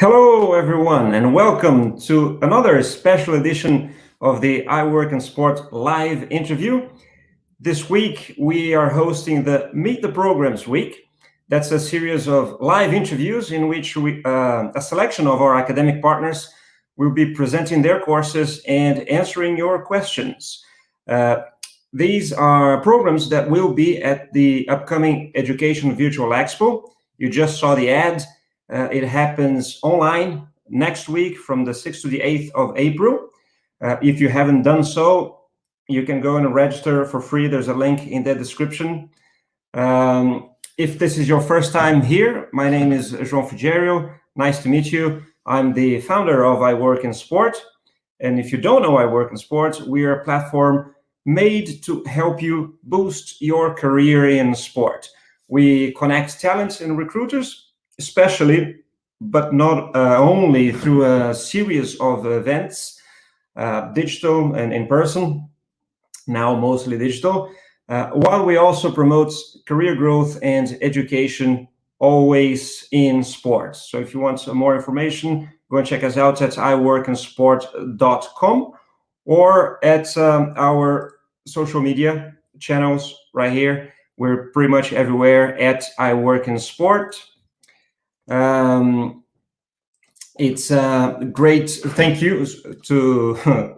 Hello, everyone, and welcome to another special edition of the iWorkinSport live interview. This week, we are hosting the Meet the Programs Week. That's a series of live interviews in which a selection of our academic partners will be presenting their courses and answering your questions. These are programs that will be at the upcoming Education Virtual Expo. You just saw the ad. It happens online next week from the 6th to the 8th of April. If you haven't done so, you can go and register for free. There's a link in the description. If this is your first time here, my name is João Frigerio. Nice to meet you. I'm the founder of iWorkinSport. And if you don't know iWorkinSport, we are a platform made to help you boost your career in sport. We connect talents and recruiters, especially, but not only, through a series of events, digital and in person, now mostly digital, while we also promote career growth and education, always in sports. So if you want some more information, go and check us out at iWorkinSport.com or at our social media channels right here. We're pretty much everywhere at iWorkinSport. It's great. Thank you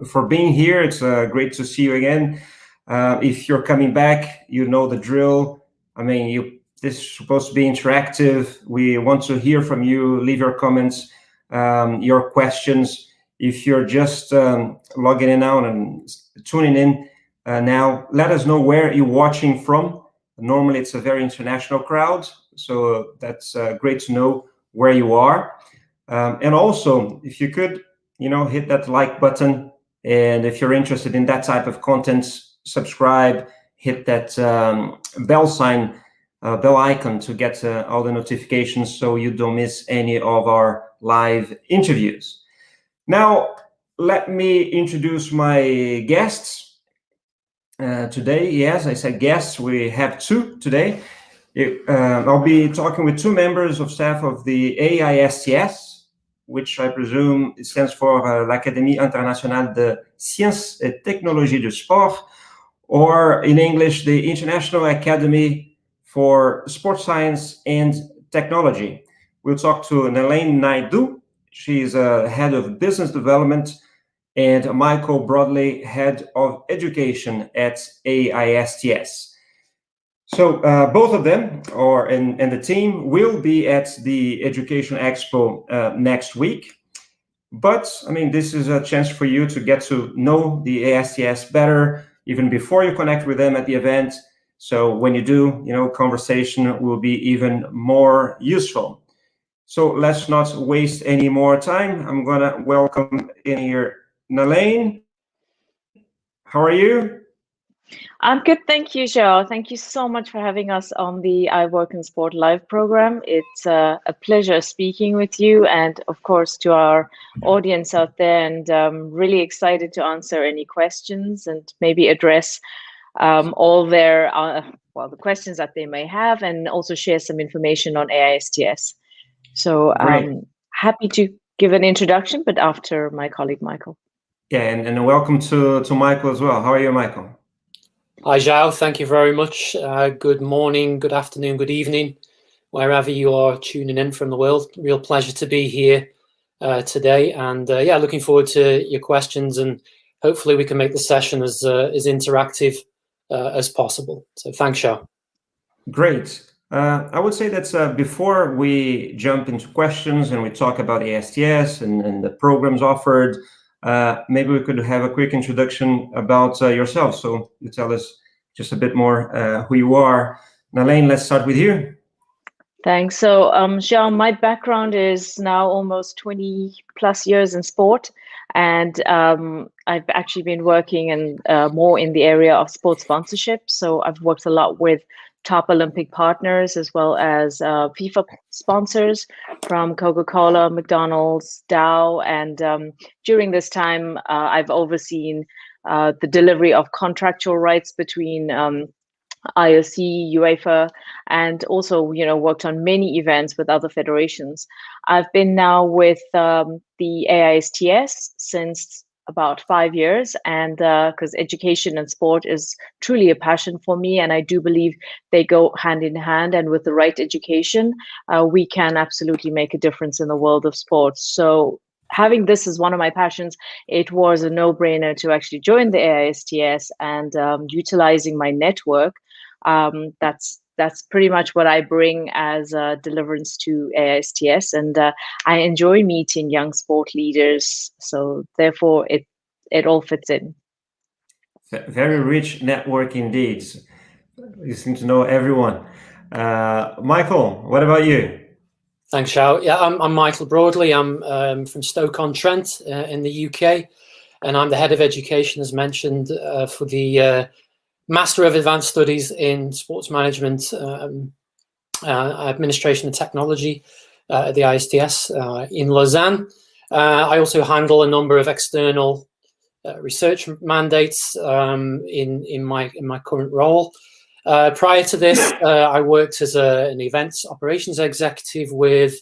for being here. It's great to see you again. If you're coming back, you know the drill. I mean, this is supposed to be interactive. We want to hear from you. Leave your comments, your questions. If you're just logging in now and tuning in now, let us know where you're watching from. Normally, it's a very international crowd, so that's great to know where you are. And also, if you could, hit that like button. And if you're interested in that type of content, subscribe, hit that bell icon to get all the notifications so you don't miss any of our live interviews. Now, let me introduce my guests. Today, yes, I said guests. We have two today. I'll be talking with two members of staff of the AISTS, which I presume stands for l'Académie Internationale de Sciences et Technologies du Sport, or in English, the International Academy for Sports Science and Technology. We'll talk to Nalain Naidoo. She's head of business development, and Michael Broadley, head of education at AISTS. So both of them, and the team, will be at the Education Expo next week. But, I mean, this is a chance for you to get to know the AISTS better, even before you connect with them at the event. So when you do, conversation will be even more useful. So let's not waste any more time. I'm going to welcome in here Nalain. How are you? I'm good, thank you, João. Thank you so much for having us on the iWorkinSport live program. It's a pleasure speaking with you and, of course, to our audience out there. And really excited to answer any questions and maybe address all their, the questions that they may have, and also share some information on AISTS. So happy to give an introduction, but after my colleague, Michael. Yeah, and welcome to Michael as well. How are you, Michael? Hi, João. Thank you very much. Good morning, good afternoon, good evening, wherever you are tuning in from the world. Real pleasure to be here today. And looking forward to your questions, and hopefully we can make the session as interactive as possible. So thanks, João. Great. I would say that before we jump into questions and we talk about AISTS and the programs offered, maybe we could have a quick introduction about yourself. So you tell us just a bit more who you are. Nalain, let's start with you. Thanks. So, João, my background is now almost 20 plus years in sport. And I've actually been working more in the area of sports sponsorship. So I've worked a lot with top Olympic partners, as well as FIFA sponsors from Coca-Cola, McDonald's, Dow. And during this time, I've overseen the delivery of contractual rights between IOC, UEFA, and also, worked on many events with other federations. I've been now with the AISTS since about 5 years, and because education and sport is truly a passion for me, and I do believe they go hand in hand, and with the right education, we can absolutely make a difference in the world of sports. So having this as one of my passions, it was a no-brainer to actually join the AISTS, and utilizing my network. That's pretty much what I bring as deliverance to AISTS, and I enjoy meeting young sport leaders. So therefore, it all fits in. Very rich network indeed. You seem to know everyone. Michael, what about you? Thanks, Xiao. Yeah, I'm Michael Broadley. I'm from Stoke-on-Trent in the UK, and I'm the head of education, as mentioned, for the Master of Advanced Studies in Sports Management, Administration and Technology at the AISTS in Lausanne. I also handle a number of external research mandates in my current role. Prior to this, I worked as an events operations executive with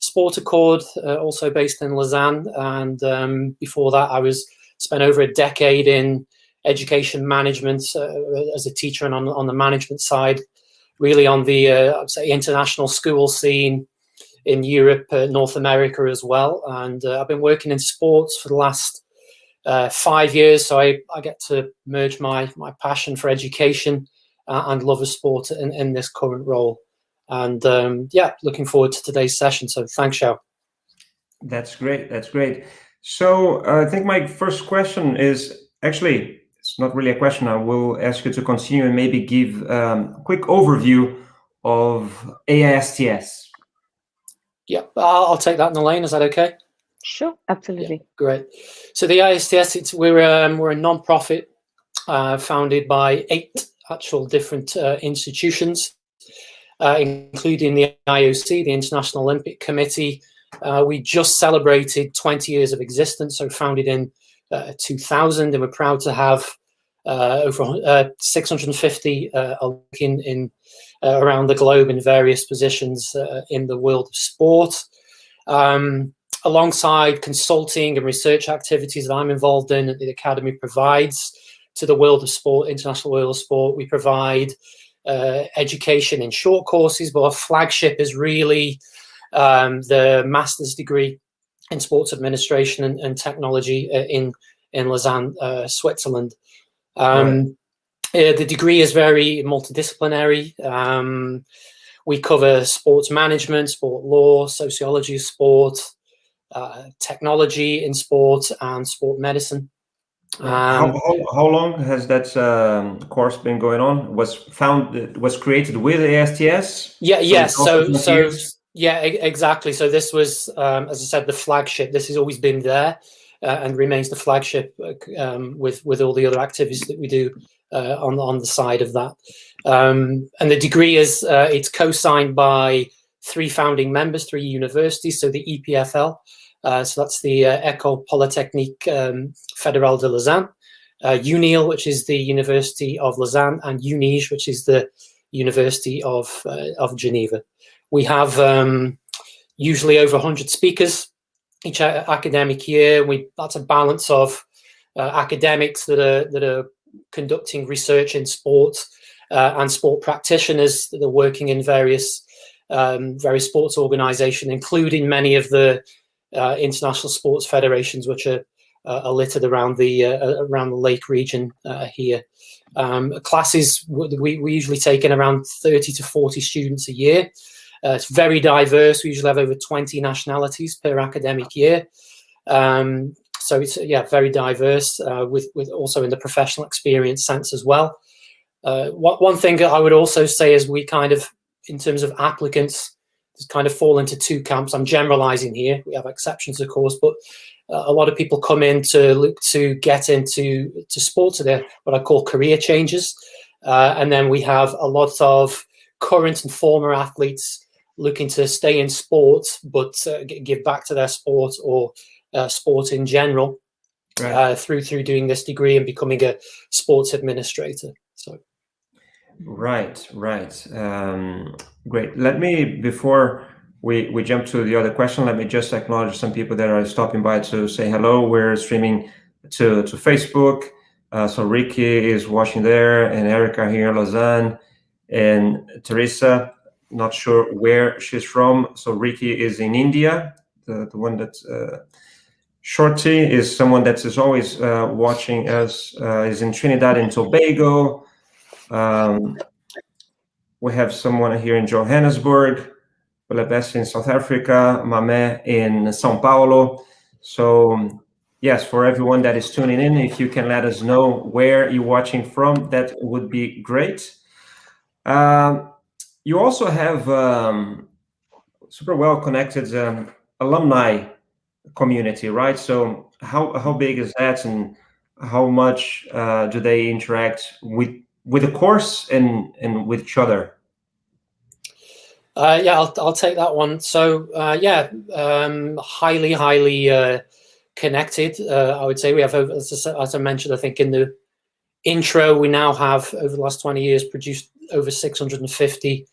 Sport Accord, also based in Lausanne. And before that, I spent over a decade in education management as a teacher and on the management side, really on the I'd say international school scene in Europe, North America as well. And I've been working in sports for the last 5 years, so I get to merge my passion for education and love of sport in this current role. And yeah, looking forward to today's session. So thanks, Xiao. That's great. That's great. So I think my first question is actually, it's not really a question. I will ask you to continue and maybe give a quick overview of AISTS. Yeah, I'll take that, Nalain. Is that okay? Sure, absolutely. Yeah, great. So the AISTS, we're a non-profit founded by 8 actual different institutions, including the IOC, the International Olympic Committee. We just celebrated 20 years of existence, so founded in 2000, and we're proud to have over 650 in around the globe in various positions in the world of sport. Alongside consulting and research activities that I'm involved in, that the Academy provides to the world of sport, international world of sport, we provide education in short courses, but our flagship is really the master's degree in sports administration and technology in Lausanne, Switzerland. Right. The degree is very multidisciplinary. We cover sports management, sport law, sociology of sport, technology in sport, and sport medicine. How long has that course been going on? Was created with AISTS? Yeah, exactly. So this was, as I said, the flagship. This has always been there and remains the flagship with all the other activities that we do on the side of that. And the degree is it's co-signed by 3 founding members, 3 universities. So the EPFL. So that's the École Polytechnique Fédérale de Lausanne, UNIL, which is the University of Lausanne, and UNIGE, which is the University of Geneva. We have usually over 100 speakers each academic year. That's a balance of academics that are conducting research in sport and sport practitioners that are working in various sports organisations, including many of the international sports federations, which are littered around the lake region here. Classes we usually take in around 30 to 40 students a year. It's very diverse. We usually have over 20 nationalities per academic year. So it's very diverse with also in the professional experience sense as well. One thing I would also say is we kind of, in terms of applicants, kind of fall into 2 camps. I'm generalizing here. We have exceptions, of course, but a lot of people come in to look to get into sports. So they're what I call career changers. And then we have a lot of current and former athletes looking to stay in sport, but give back to their sport or sport in general, right. through doing this degree and becoming a sports administrator. So, Right. Great. Let me, before we jump to the other question, let me just acknowledge some people that are stopping by to say hello. We're streaming to Facebook. So Ricky is watching there, and Erica here in Lausanne, and Teresa, not sure where she's from. So Ricky is in India. The one that's Shorty is someone that is always watching us, is in Trinidad and Tobago. We have someone here in Johannesburg, Bulabesi in South Africa, Mame in São Paulo. So yes, for everyone that is tuning in, if you can let us know where you're watching from, that would be great. You also have super well connected alumni community, right? So how big is that, and how much do they interact with the course and with each other? Yeah, I'll take that one. So highly connected. I would say we have, as I mentioned, I think in the intro, we now have over the last 20 years produced over 650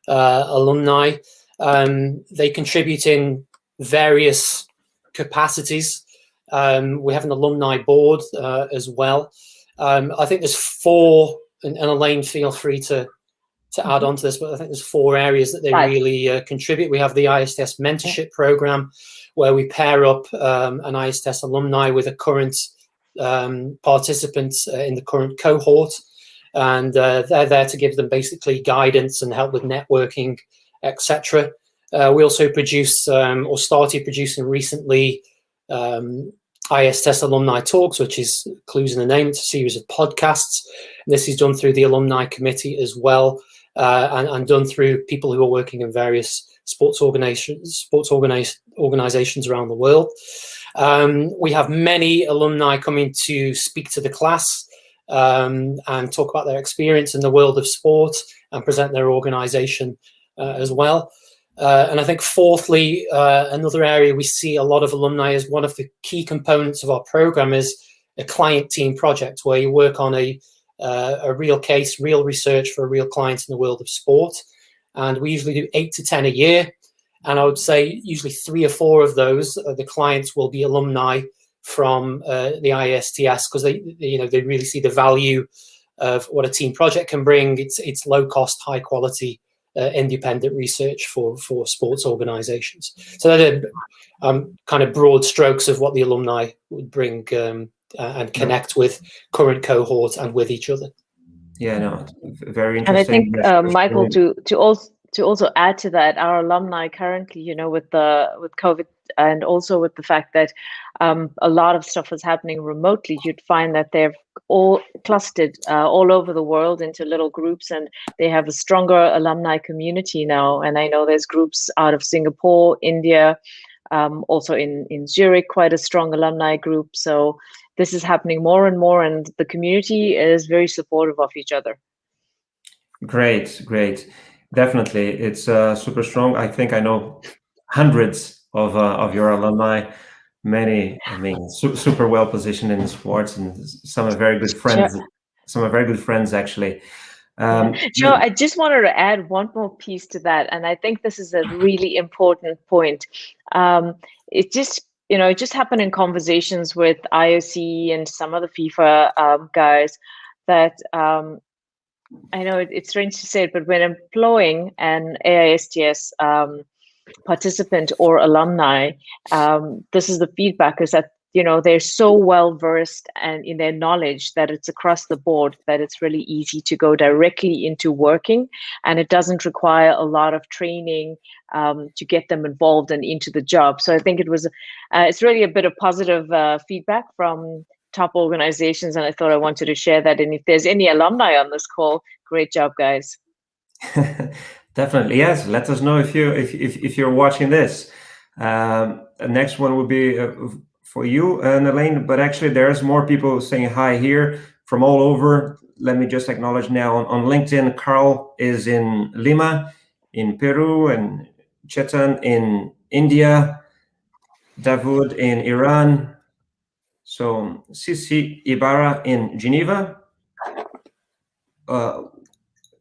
alumni. They contribute in various capacities. We have an alumni board as well. I think there's four, and Elaine, feel free to add on to this, but I think there's four areas that they really contribute. We have the AISTS mentorship program, where we pair up an AISTS alumni with a current participant in the current cohort, and they're there to give them basically guidance and help with networking, etc. We also produce or started producing recently AISTS Alumni Talks, which is clues in the name. It's a series of podcasts. This is done through the alumni committee as well, and done through people who are working in various sports organizations around the world. We have many alumni coming to speak to the class and talk about their experience in the world of sport and present their organization as well. And I think fourthly, another area we see a lot of alumni as one of the key components of our program is a client team project, where you work on a real case, real research for a real client in the world of sport. And we usually do 8 to 10 a year. And I would say usually 3 or 4 of those, the clients will be alumni from the AISTS, because they really see the value of what a team project can bring. It's low cost, high quality, independent research for sports organizations. So they're kind of broad strokes of what the alumni would bring and connect with current cohorts and with each other. Yeah, no, very interesting. And I think Michael, to also add to that, our alumni currently, with COVID, and also with the fact that a lot of stuff is happening remotely, you'd find that they're all clustered all over the world into little groups, and they have a stronger alumni community now. And I know there's groups out of Singapore, India, also in Zurich, quite a strong alumni group. So this is happening more and more, and the community is very supportive of each other. Great. Definitely, it's super strong. I think I know hundreds of your alumni. Many, super well positioned in sports, and some are very good friends. Sure. Some are very good friends, actually. Joe, I just wanted to add one more piece to that, and I think this is a really important point. It just happened in conversations with IOC and some of the FIFA guys that I know it's strange to say it, but when employing an AISTS participant or alumni, this is the feedback, is that they're so well versed and in their knowledge that it's across the board, that it's really easy to go directly into working, and it doesn't require a lot of training to get them involved and into the job. So I think it's really a bit of positive feedback from top organizations, and I thought I wanted to share that. And if there's any alumni on this call, great job, guys. Definitely, yes. Let us know if you're watching this. Next one will be for you, Nalain. But actually, there's more people saying hi here from all over. Let me just acknowledge now on LinkedIn. Carl is in Lima, in Peru, and Chetan in India, Davud in Iran. So Sisi Ibarra in Geneva.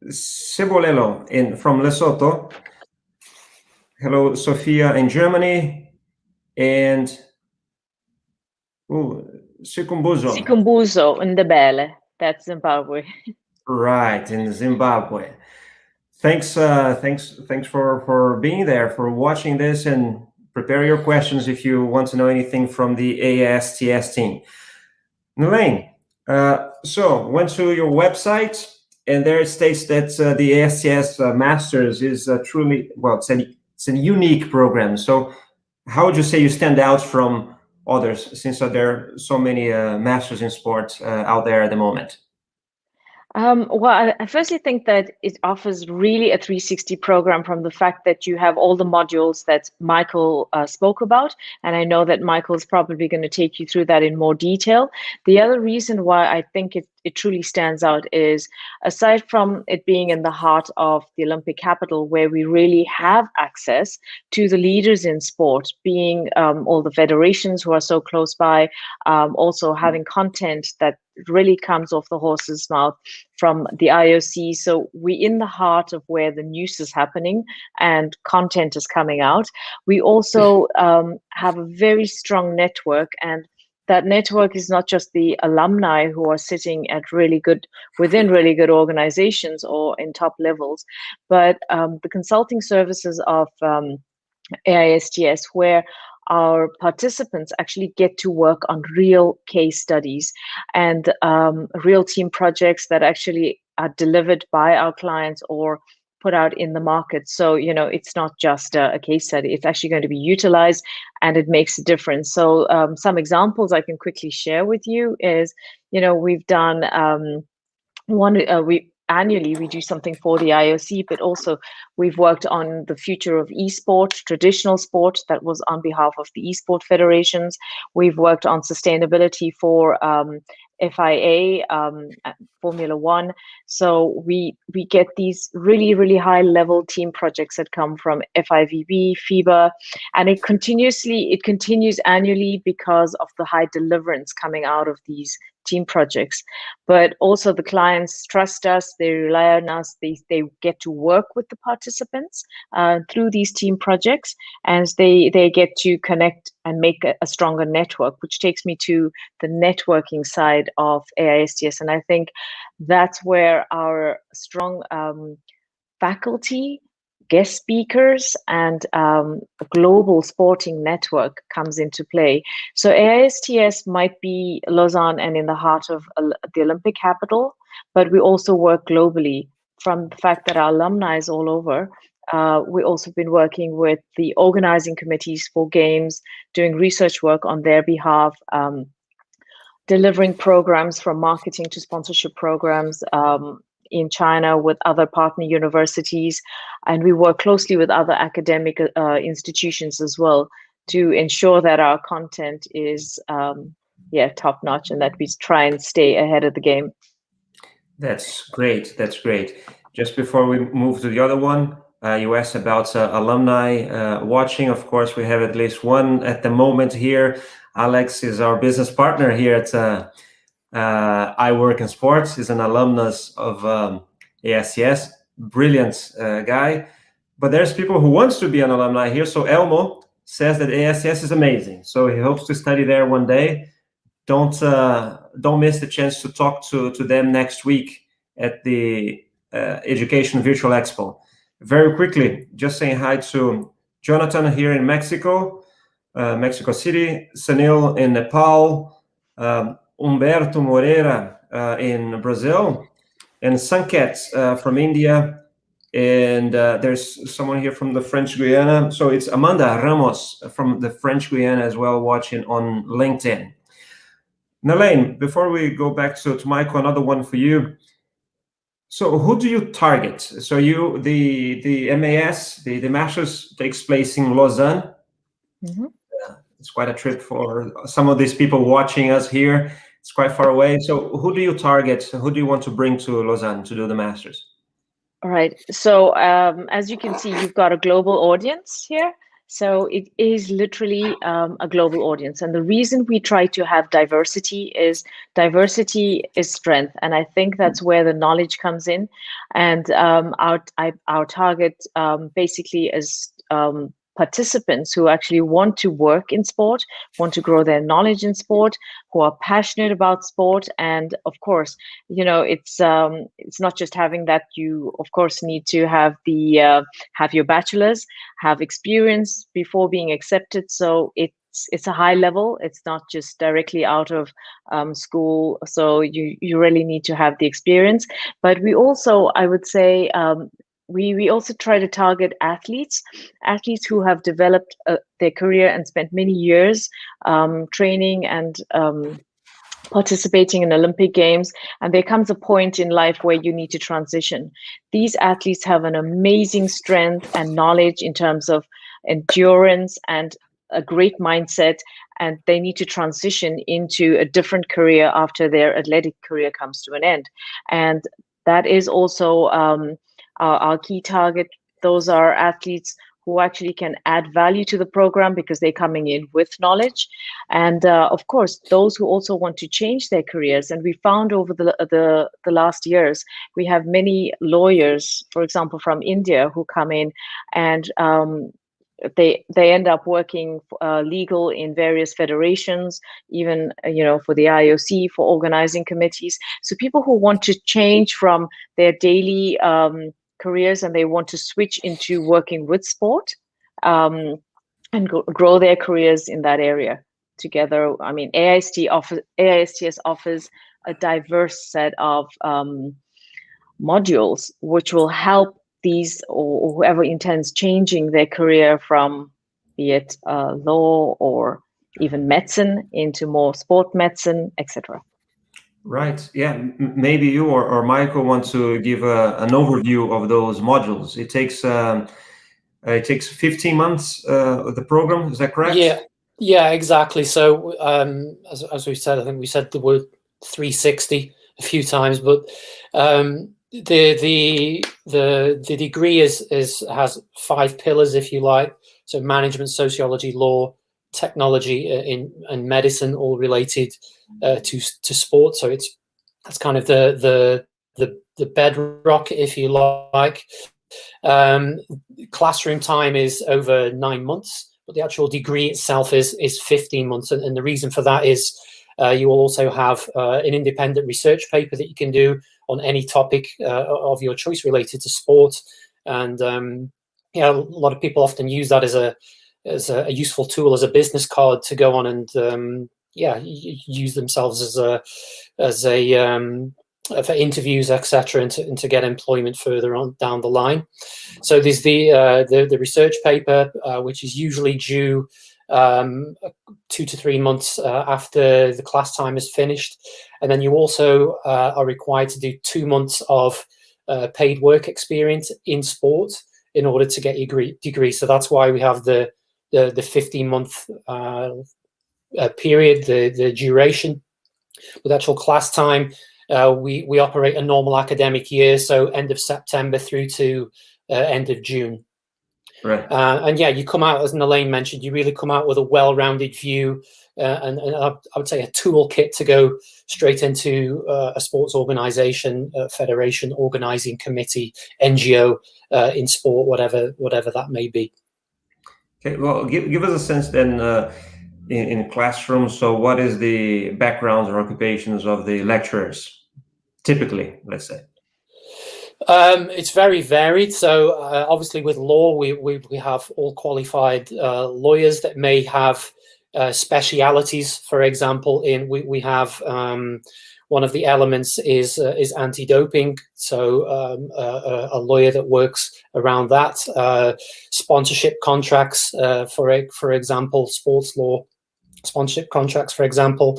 Sebolelo from Lesotho. Hello, Sophia in Germany. And Sikumbuzo. Sikumbuzo Ndebele, that's Zimbabwe. Right, in Zimbabwe. Thanks for being there, for watching this, and prepare your questions if you want to know anything from the AISTS team. Nalain, so went to your website, and there it states that the AISTS Masters is truly, well, it's a unique program. So how would you say you stand out from others, since there are so many Masters in Sport out there at the moment? Well, I firstly think that it offers really a 360 program from the fact that you have all the modules that Michael spoke about. And I know that Michael's probably going to take you through that in more detail. The other reason why I think it truly stands out is, aside from it being in the heart of the Olympic capital, where we really have access to the leaders in sport, being all the federations who are so close by, also having content that really comes off the horse's mouth from the IOC. So we're in the heart of where the news is happening and content is coming out. We also have a very strong network, and that network is not just the alumni who are sitting at within really good organizations or in top levels, but the consulting services of AISTS, where our participants actually get to work on real case studies and real team projects that actually are delivered by our clients or put out in the market. So, it's not just a case study, it's actually going to be utilized and it makes a difference. So some examples I can quickly share with you is, we've done annually we do something for the IOC, but also we've worked on the future of esport, traditional sport, that was on behalf of the esport federations. We've worked on sustainability for FIA, Formula One. So we get these really, really high level team projects that come from FIVB, FIBA, and it continues annually because of the high deliverance coming out of these team projects. But also the clients trust us, they rely on us, they get to work with the participants through these team projects, and they get to connect and make a stronger network, which takes me to the networking side of AISTS. And I think that's where our strong faculty, guest speakers, and a global sporting network comes into play. So AISTS might be Lausanne and in the heart of the Olympic capital, but we also work globally. From the fact that our alumni is all over, we've also been working with the organizing committees for games, doing research work on their behalf, delivering programs from marketing to sponsorship programs in China with other partner universities. And we work closely with other academic institutions as well to ensure that our content is top notch and that we try and stay ahead of the game. That's great. That's great. Just before we move to the other one, you asked about alumni watching. Of course, we have at least one at the moment here. Alex is our business partner here at iWorkinSport. He's an alumnus of AISTS. Brilliant guy. But there's people who wants to be an alumni here. So Elmo says that AISTS is amazing. So he hopes to study there one day. Don't miss the chance to talk to them next week at the Education Virtual Expo. Very quickly, just saying hi to Jonathan here in Mexico City, Sanil in Nepal, Humberto Moreira in Brazil, and Sanket from India. And there's someone here from the French Guiana. So it's Amanda Ramos from the French Guiana as well, watching on LinkedIn. Nalain, before we go back to Michael, another one for you. So who do you target? So the MAS, the Masters takes place in Lausanne. Mm-hmm. It's quite a trip for some of these people watching us here. It's quite far away. So who do you target? Who do you want to bring to Lausanne to do the Masters? All right. So as you can see, you've got a global audience here. So it is literally a global audience. And the reason we try to have diversity is strength. And I think that's where the knowledge comes in. And our target basically is participants who actually want to work in sport, want to grow their knowledge in sport, who are passionate about sport. And of course, it's not just having that. You of course need to have have your bachelor's, have experience before being accepted. So it's a high level. It's not just directly out of school. So you really need to have the experience. But we also, I would say, we also try to target athletes who have developed their career and spent many years training and participating in Olympic Games, and there comes a point in life where you need to transition. These athletes have an amazing strength and knowledge in terms of endurance and a great mindset, and they need to transition into a different career after their athletic career comes to an end. And that is also our key target. Those are athletes who actually can add value to the program because they're coming in with knowledge. And of course, those who also want to change their careers. And we found over the last years, we have many lawyers, for example, from India who come in and they end up working legal in various federations, even for the IOC, for organizing committees. So people who want to change from their daily careers and they want to switch into working with sport and grow their careers in that area together. I mean, AISTS offers a diverse set of modules which will help these or whoever intends changing their career from, be it law or even medicine, into more sport medicine, etc. Right. Yeah. Maybe you or Michael want to give an overview of those modules. It takes 15 months the program. Is that correct? Yeah, exactly. So as we said, I think we said the word 360 a few times, but the degree has 5 pillars, if you like. So management, sociology, law, technology, and medicine, all related to sport. So that's kind of the bedrock, if you like. Classroom time is over 9 months, but the actual degree itself is 15 months. And the reason for that is you will also have an independent research paper that you can do on any topic of your choice related to sport. And a lot of people often use that as a useful tool, as a business card to go on and use themselves as a for interviews, etc., and to get employment further on down the line. So there's the research paper, which is usually due 2 to 3 months after the class time is finished, and then you also are required to do 2 months of paid work experience in sport in order to get your degree. So that's why we have the 15-month period, the duration. With actual class time, we operate a normal academic year, so end of September through to end of June. Right. And yeah, you come out, as Nalain mentioned, you really come out with a well-rounded view and I would say a toolkit to go straight into a sports organization, federation, organizing committee, NGO in sport, whatever that may be. Okay, well, give us a sense then in classrooms. So what is the backgrounds or occupations of the lecturers, typically, let's say? It's very varied. So obviously with law, we have all qualified lawyers that may have specialities. For example, we have one of the elements is anti-doping. So a lawyer that works around that. Sponsorship contracts, for example, sports law. Sponsorship contracts, for example,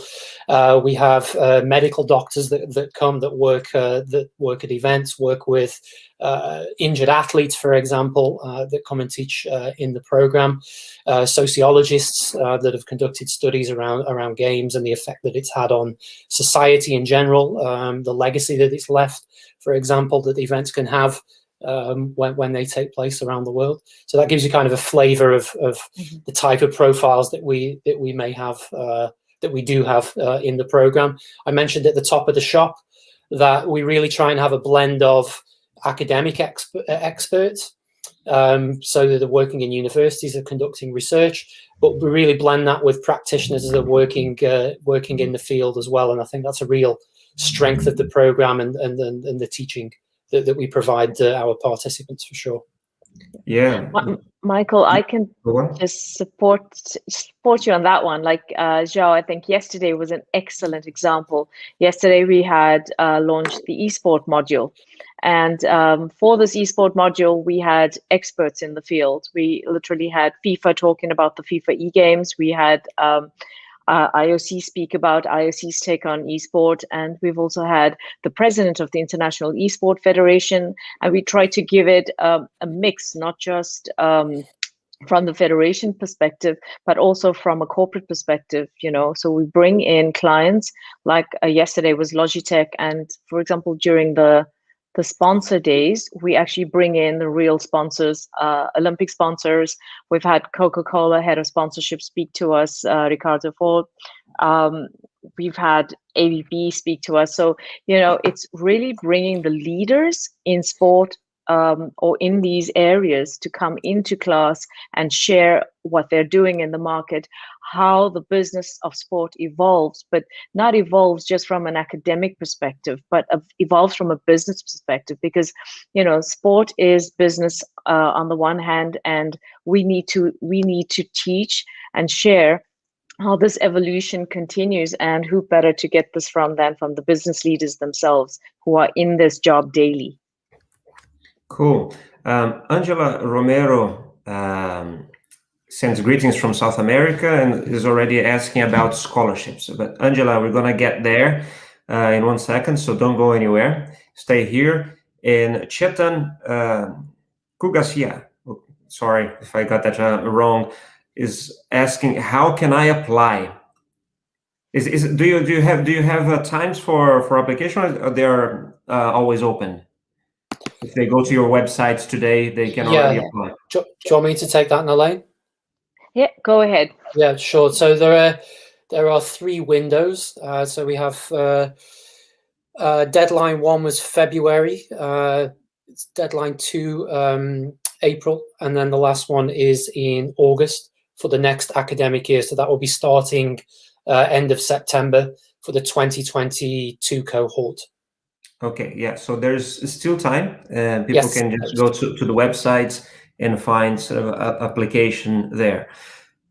we have medical doctors that come that work at events, work with injured athletes, for example, that come and teach in the program. Sociologists that have conducted studies around games and the effect that it's had on society in general, the legacy that it's left, for example, that the events can have when they take place around the world. So that gives you kind of a flavour of the type of profiles that we may have, that we do have in the programme. I mentioned at the top of the shop that we really try and have a blend of academic experts, so that they're working in universities, are conducting research, but we really blend that with practitioners that are working in the field as well. And I think that's a real strength of the programme and the teaching that we provide our participants, for sure. Yeah, Michael, I can just support you on that one. Like João, I think yesterday was an excellent example. Yesterday we had launched the eSport module. And for this eSport module, we had experts in the field. We literally had FIFA talking about the FIFA e-games. We had IOC speak about IOC's take on eSport. And we've also had the president of the International eSport Federation. And we tried to give it a mix, not just from the federation perspective, but also from a corporate perspective, you know. So we bring in clients, like yesterday was Logitech. And for example, during the sponsor days, we actually bring in the real sponsors, Olympic sponsors. We've had Coca-Cola head of sponsorship speak to us, Ricardo Ford. We've had ABB speak to us. So, you know, it's really bringing the leaders in sport or in these areas to come into class and share what they're doing in the market, how the business of sport evolves, but not evolves just from an academic perspective, but evolves from a business perspective, because, you know, sport is business on the one hand, and we need to teach and share how this evolution continues, and who better to get this from than from the business leaders themselves who are in this job daily. Cool. Angela Romero sends greetings from South America and is already asking about scholarships. But Angela, we're going to get there in 1 second, so don't go anywhere. Stay here. And Chetan Kugasia, sorry if I got that wrong, is asking, how can I apply? Do you have times for application, or they're always open? If they go to your websites today, they can already apply. Do you want me to take that, Nalain? Yeah, go ahead. Yeah, sure. So there are 3 windows. So we have deadline 1 was February. It's deadline 2 April, and then the last one is in August for the next academic year. So that will be starting end of September for the 2022 cohort. Okay, yeah, so there's still time. People can just go to the websites and find sort of application there.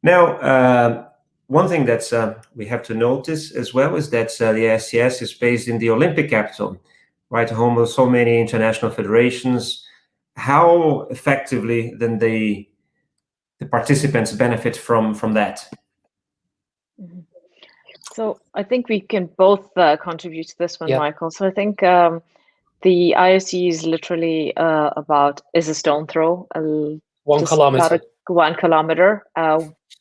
Now, one thing that we have to notice as well is that the AISTS is based in the Olympic capital, right, home of so many international federations. How effectively then the participants benefit from that? Mm-hmm. So I think we can both contribute to this one, Michael. So I think the IOC is literally is a stone throw, 1 kilometer. 1 kilometer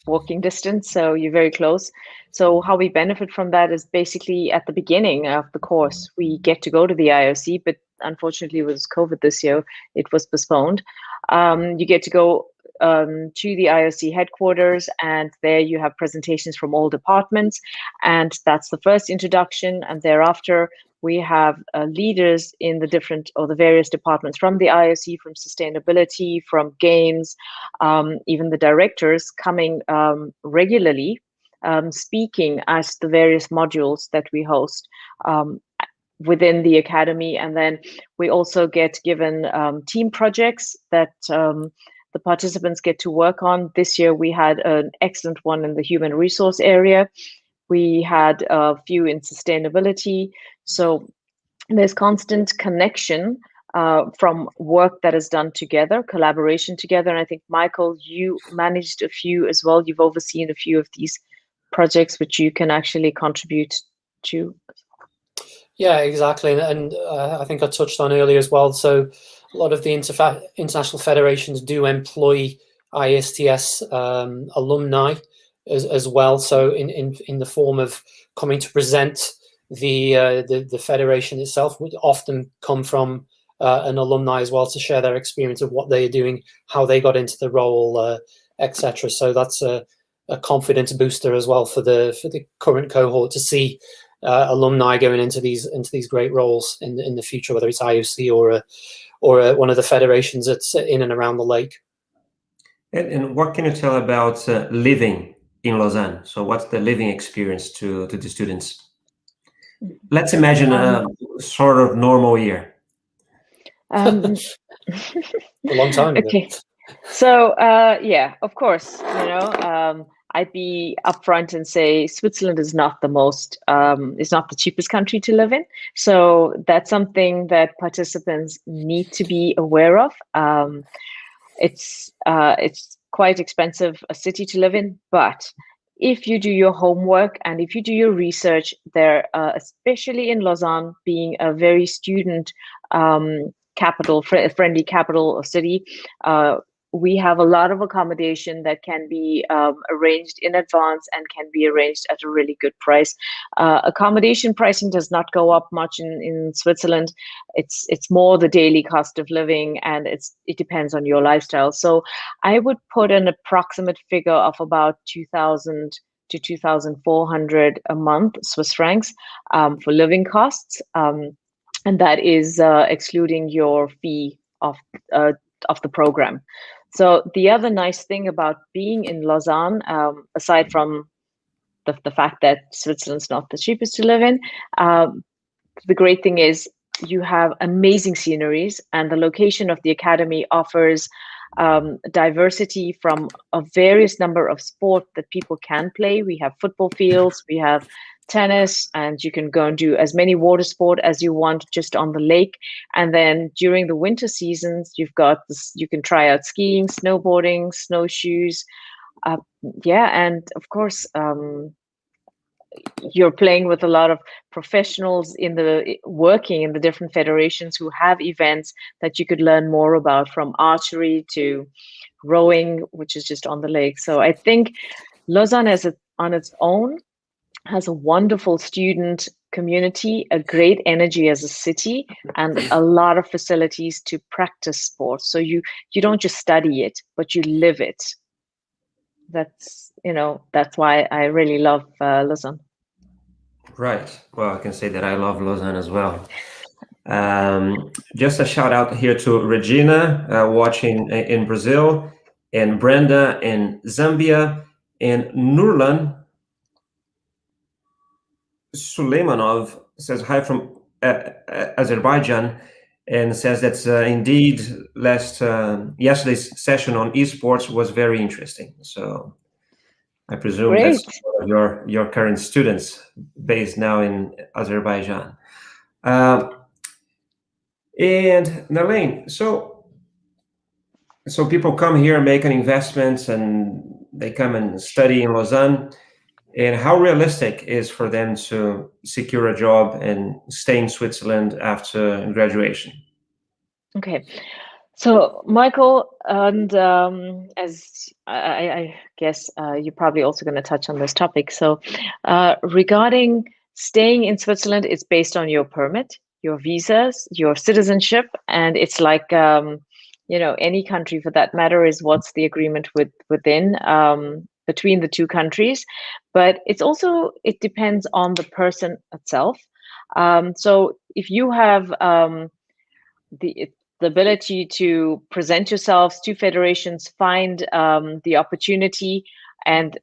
walking distance. So you're very close. So how we benefit from that is basically at the beginning of the course, we get to go to the IOC, but unfortunately with COVID this year, it was postponed. You get to go to the IOC headquarters, and there you have presentations from all departments, and that's the first introduction. And thereafter we have leaders in the various departments from the IOC, from sustainability, from games, even the directors coming regularly, speaking as the various modules that we host within the academy. And then we also get given team projects that the participants get to work on. This year we had an excellent one in the human resource area. We had a few in sustainability. So there's constant connection from work that is done together, collaboration together. And I think, Michael, you managed a few as well. You've overseen a few of these projects which you can actually contribute to. Yeah, exactly. And I think I touched on earlier as well. So a lot of the international federations do employ AISTS alumni as well. So in the form of coming to present the federation itself, would often come from an alumni as well to share their experience of what they are doing, how they got into the role, etc. So that's a confidence booster as well for the current cohort to see alumni going into these great roles in the future, whether it's IOC or one of the federations that's in and around the lake. And what can you tell about living in Lausanne? So what's the living experience to the students? Let's imagine a sort of normal year. A long time ago. Okay. So yeah, of course, I'd be upfront and say Switzerland is not the cheapest country to live in. So that's something that participants need to be aware of. It's quite expensive a city to live in, but if you do your homework and if you do your research, there, especially in Lausanne, being a very student friendly capital or city, we have a lot of accommodation that can be arranged in advance and can be arranged at a really good price. Accommodation pricing does not go up much in Switzerland. It's more the daily cost of living, and it depends on your lifestyle. So I would put an approximate figure of about 2,000 to 2,400 a month Swiss francs for living costs, and that is excluding your fee of the program. So the other nice thing about being in Lausanne, aside from the fact that Switzerland's not the cheapest to live in, the great thing is you have amazing sceneries, and the location of the academy offers diversity from a various number of sport that people can play. We have football fields, we have tennis, and you can go and do as many water sport as you want just on the lake. And then during the winter seasons, you've got this, you can try out skiing, snowboarding, snowshoes. And of course, you're playing with a lot of professionals working in the different federations who have events that you could learn more about, from archery to rowing, which is just on the lake. So I think Lausanne on its own has a wonderful student community, a great energy as a city, and a lot of facilities to practice sports. So you don't just study it, but you live it. That's why I really love Lausanne. Right. Well, I can say that I love Lausanne as well. Just a shout out here to Regina watching in Brazil, and Brenda in Zambia, and Nurlan Suleimanov says hi from Azerbaijan, and says that indeed yesterday's session on esports was very interesting. So I presume Great. That's one of your current students based now in Azerbaijan. And Nalain, so people come here, make an investment, and they come and study in Lausanne. And how realistic is for them to secure a job and stay in Switzerland after graduation? Okay. So, Michael, and as I guess you're probably also going to touch on this topic. So, regarding staying in Switzerland, it's based on your permit, your visas, your citizenship, and it's like any country for that matter is what's the agreement within between the two countries. But it depends on the person itself. So, if you have the ability to present yourselves to federations, find the opportunity, and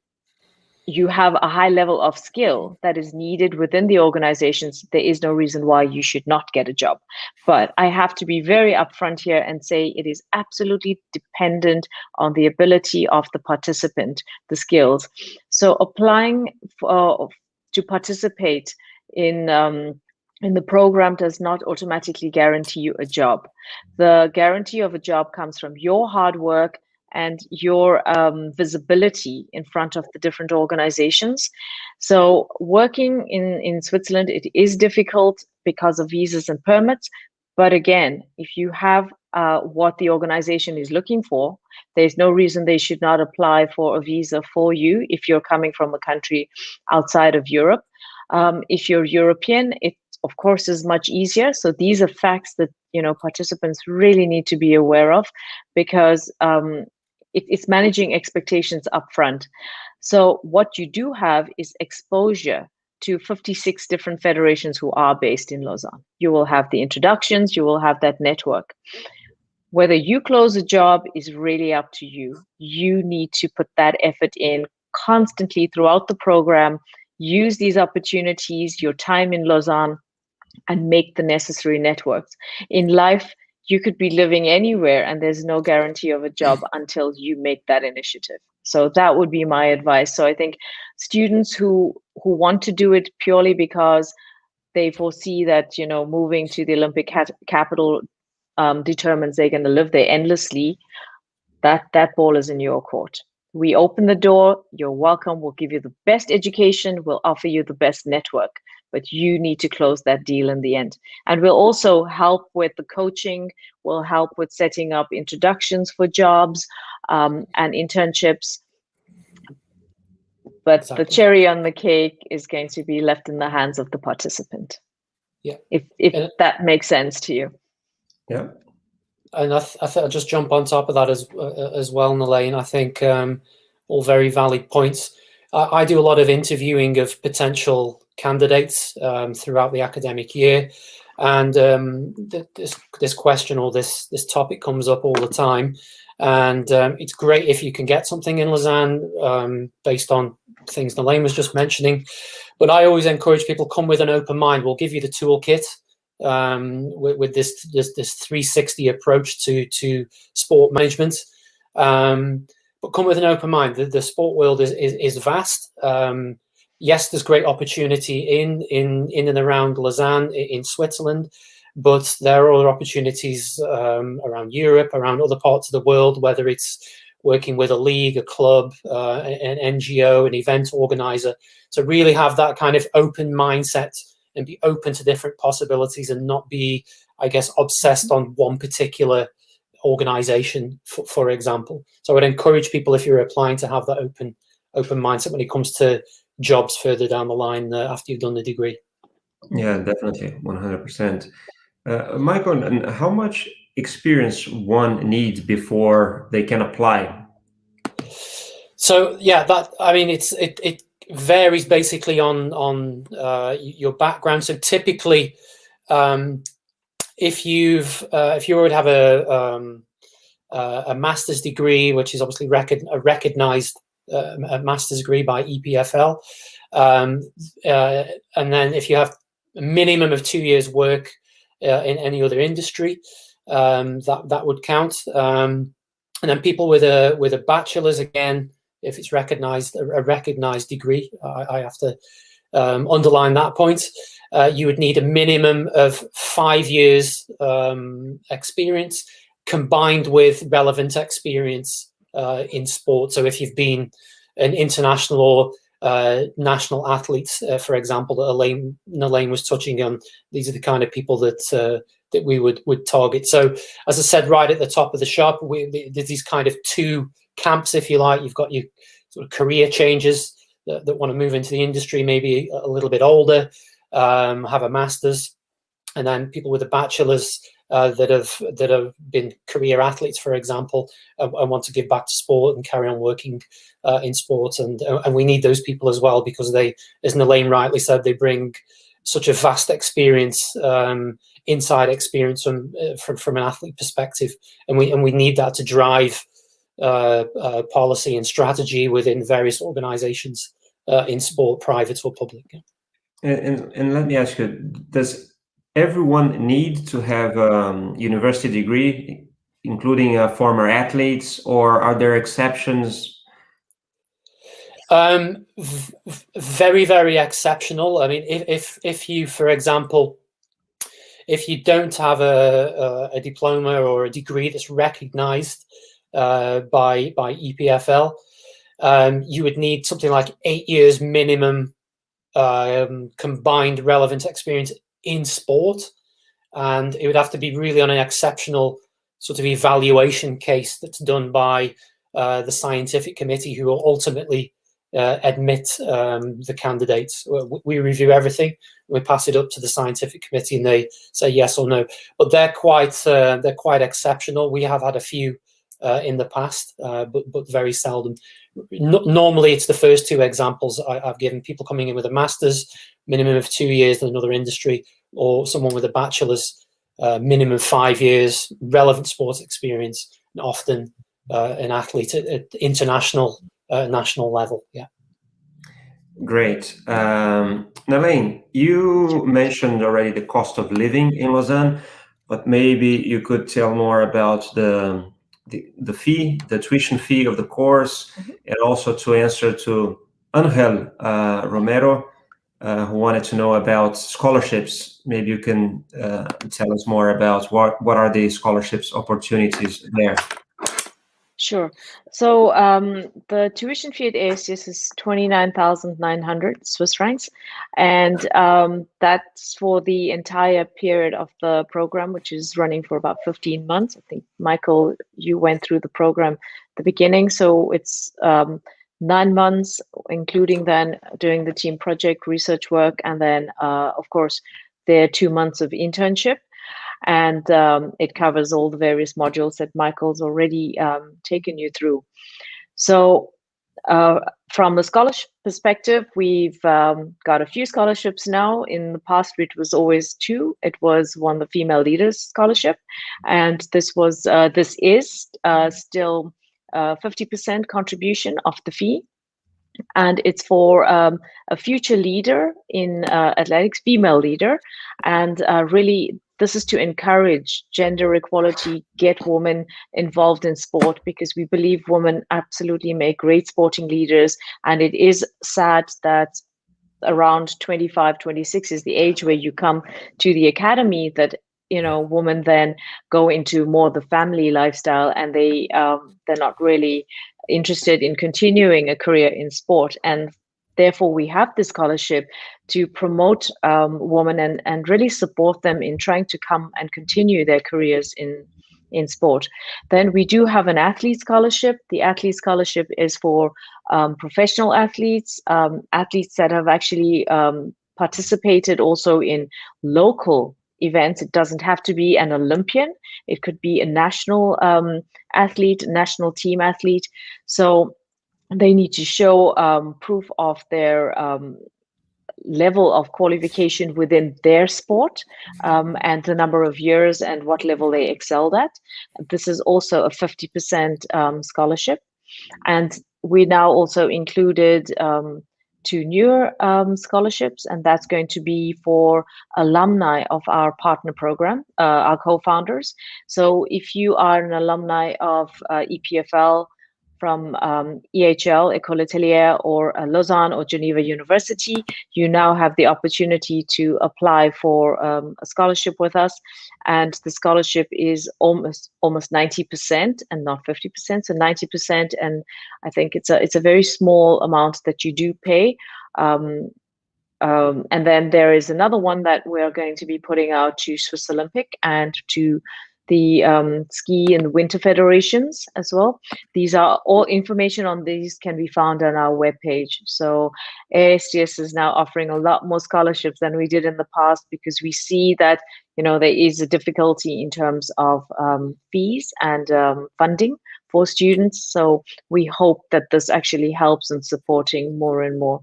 you have a high level of skill that is needed within the organizations, there is no reason why you should not get a job. But I have to be very upfront here and say it is absolutely dependent on the ability of the participant, the skills. So applying to participate in the program does not automatically guarantee you a job. The guarantee of a job comes from your hard work and your visibility in front of the different organizations. So working in Switzerland, it is difficult because of visas and permits. But again, if you have what the organization is looking for, there's no reason they should not apply for a visa for you if you're coming from a country outside of Europe. If you're European, of course, is much easier. So these are facts that, participants really need to be aware of, because it's managing expectations upfront. So what you do have is exposure to 56 different federations who are based in Lausanne. You will have the introductions, you will have that network. Whether you close a job is really up to you. You need to put that effort in constantly throughout the program, use these opportunities, your time in Lausanne, and make the necessary networks. In life, you could be living anywhere and there's no guarantee of a job until you make that initiative. So that would be my advice. So I think students who want to do it purely because they foresee that, moving to the Olympic capital determines they're going to live there endlessly, that ball is in your court. We open the door, you're welcome, we'll give you the best education, we'll offer you the best network, but you need to close that deal in the end. And we'll also help with the coaching, we'll help with setting up introductions for jobs and internships. But exactly. The cherry on the cake is going to be left in the hands of the participant. Yeah. If that makes sense to you. Yeah. And I think I'll just jump on top of that as well, Nalain. I think all very valid points. I do a lot of interviewing of potential candidates throughout the academic year, and this question or this topic comes up all the time. And it's great if you can get something in Lausanne based on things Nalain was just mentioning. But I always encourage people, come with an open mind. We'll give you the toolkit. With this 360 approach to sport management, but come with an open mind. The sport world is vast. Yes, there's great opportunity in and around Lausanne in Switzerland, but there are other opportunities around Europe, around other parts of the world, whether it's working with a league, a club, an NGO, an event organizer. So really have that kind of open mindset and be open to different possibilities and not be, I guess, obsessed on one particular organization, for example. So I would encourage people, if you're applying, to have that open mindset when it comes to jobs further down the line after you've done the degree. Yeah, definitely, 100%. Michael, and how much experience one needs before they can apply? So yeah, it varies basically on your background. So typically, if you already have a master's degree, which is obviously a recognized a master's degree by EPFL, and then if you have a minimum of 2 years work in any other industry, that would count. And then people with a bachelor's, again, if it's recognized, a recognized degree, I have to underline that point. You would need a minimum of 5 years experience combined with relevant experience in sport. So if you've been an international or national athlete, for example, that Nalain was touching on, these are the kind of people that we would target. So as I said right at the top of the shop, there's these kind of two camps, if you like. You've got your sort of career changers that want to move into the industry, maybe a little bit older, have a master's, and then people with a bachelor's that have been career athletes, for example, and want to give back to sport and carry on working in sport. And we need those people as well, because they, as Nalain rightly said, they bring such a vast experience, inside experience from an athlete perspective, and we need that to drive policy and strategy within various organizations in sport, private or public. And let me ask you, does everyone need to have a university degree, including former athletes, or are there exceptions? Very, very exceptional. I mean, if you, for example, if you don't have a diploma or a degree that's recognized by EPFL, you would need something like 8 years minimum combined relevant experience in sport, and it would have to be really on an exceptional sort of evaluation case that's done by the scientific committee, who will ultimately admit the candidates. We review everything. We pass it up to the scientific committee, and they say yes or no. But they're quite exceptional. We have had a few in the past, but very seldom. Normally, it's the first two examples I've given: people coming in with a master's, minimum of 2 years in another industry, or someone with a bachelor's, minimum 5 years, relevant sports experience, and often an athlete at international, national level. Yeah. Great. Nalain, you mentioned already the cost of living in Lausanne, but maybe you could tell more about the fee, the tuition fee of the course, and also to answer to Angel Romero, who wanted to know about scholarships. Maybe you can tell us more about what are the scholarships opportunities there. Sure. So the tuition fee at AISTS is 29,900 Swiss francs, and that's for the entire period of the program, which is running for about 15 months. I think, Michael, you went through the program at the beginning, so it's 9 months, including then doing the team project, research work, and then, of course, there are 2 months of internship. And it covers all the various modules that Michael's already taken you through. So from a scholarship perspective, we've got a few scholarships now. In the past, it was always 2. It was one, the Female Leaders Scholarship, and this is still 50% contribution of the fee. And it's for a future leader in athletics, female leader, and really this is to encourage gender equality, get women involved in sport, because we believe women absolutely make great sporting leaders. And it is sad that around 25, 26 is the age where you come to the academy, that women then go into more the family lifestyle, and they're not really interested in continuing a career in sport. And therefore we have this scholarship to promote women and really support them in trying to come and continue their careers in sport. Then we do have an athlete scholarship. The athlete scholarship is for professional athletes, athletes that have actually participated also in local events. It doesn't have to be an Olympian. It could be a national athlete, national team athlete. So they need to show proof of their level of qualification within their sport, and the number of years and what level they excelled at. This is also a 50% scholarship. And we now also included 2 newer scholarships, and that's going to be for alumni of our partner program, our co-founders. So if you are an alumni of EPFL, from EHL, École Hôtelière, or Lausanne or Geneva University, you now have the opportunity to apply for a scholarship with us. And the scholarship is almost 90% and not 50%, so 90%. And I think it's a very small amount that you do pay. And then there is another one that we're going to be putting out to Swiss Olympic and to the ski and winter federations as well. These are all information on these can be found on our webpage. So AISTS is now offering a lot more scholarships than we did in the past, because we see that there is a difficulty in terms of fees and funding for students. So we hope that this actually helps in supporting more and more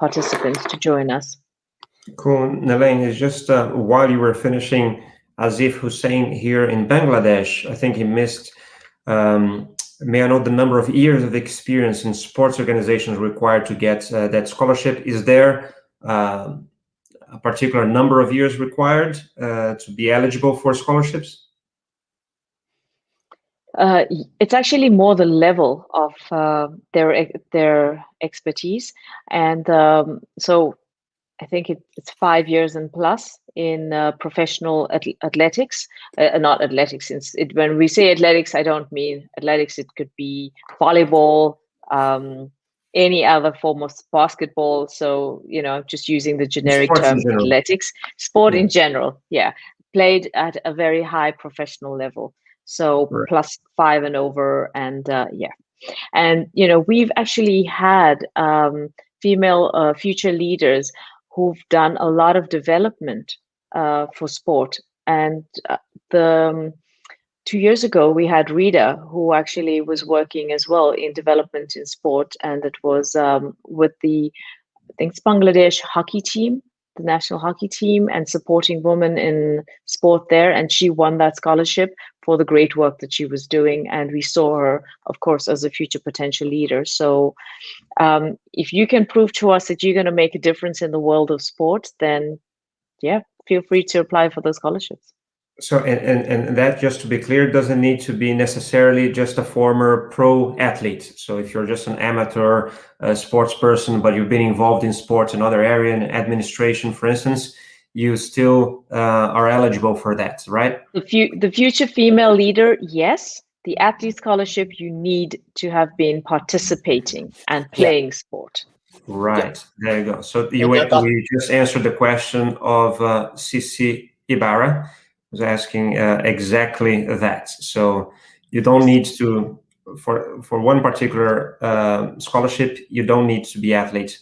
participants to join us. Cool. Nalain, it's just while you were finishing, Asif Hussain here in Bangladesh, I think he missed, may I know the number of years of experience in sports organizations required to get that scholarship? Is there a particular number of years required to be eligible for scholarships? It's actually more the level of their expertise. And so I think it's 5 years and plus in professional athletics, not athletics. When we say athletics, I don't mean athletics. It could be volleyball, any other form of basketball. So, just using the generic term athletics, sport in general. Yeah. Played at a very high professional level. So +5 and over. And yeah. And, we've actually had female future leaders who've done a lot of development for sport. And 2 years ago, we had Rita, who actually was working as well in development in sport. And it was with the, I think it's Bangladesh hockey team, the national hockey team, and supporting women in sport there. And she won that scholarship for the great work that she was doing. And we saw her, of course, as a future potential leader. So if you can prove to us that you're going to make a difference in the world of sport, then yeah, feel free to apply for those scholarships. So, and that, just to be clear, doesn't need to be necessarily just a former pro athlete. So if you're just an amateur sports person, but you've been involved in sports in other area, in administration, for instance, you still are eligible for that, right? The future female leader, yes. The athlete scholarship, you need to have been participating and playing sport. Right, there you go. So we just answered the question of Sisi Ibarra, was asking exactly that. So you don't need to, for one particular scholarship, you don't need to be athlete.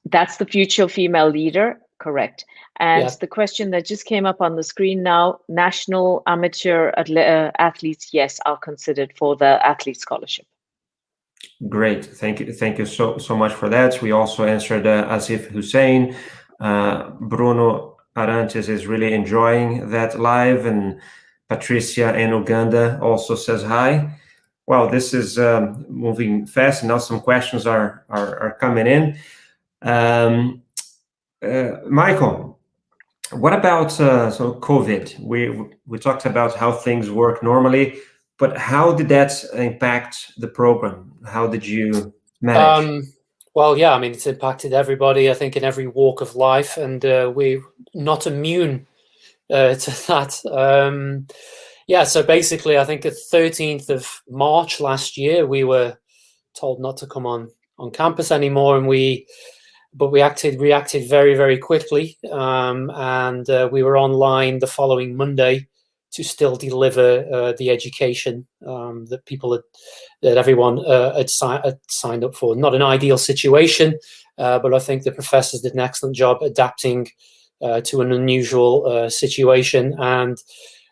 That's the future female leader, correct. And the question that just came up on the screen now, national amateur athletes, yes, are considered for the athlete scholarship. Great, thank you so much for that. We also answered Asif Hussein. Bruno Arantes is really enjoying that live, and Patricia in Uganda also says hi. Well, this is moving fast, and now some questions are coming in. Michael, what about so COVID? We talked about how things work normally, but how did that impact the program? How did you manage? Well, yeah, I mean, it's impacted everybody, I think, in every walk of life, and we're not immune to that. Yeah, so basically, I think the 13th of March last year, we were told not to come on campus anymore, and we reacted very, very quickly, and we were online the following Monday to still deliver the education that everyone had signed up for. Not an ideal situation, but I think the professors did an excellent job adapting to an unusual situation, and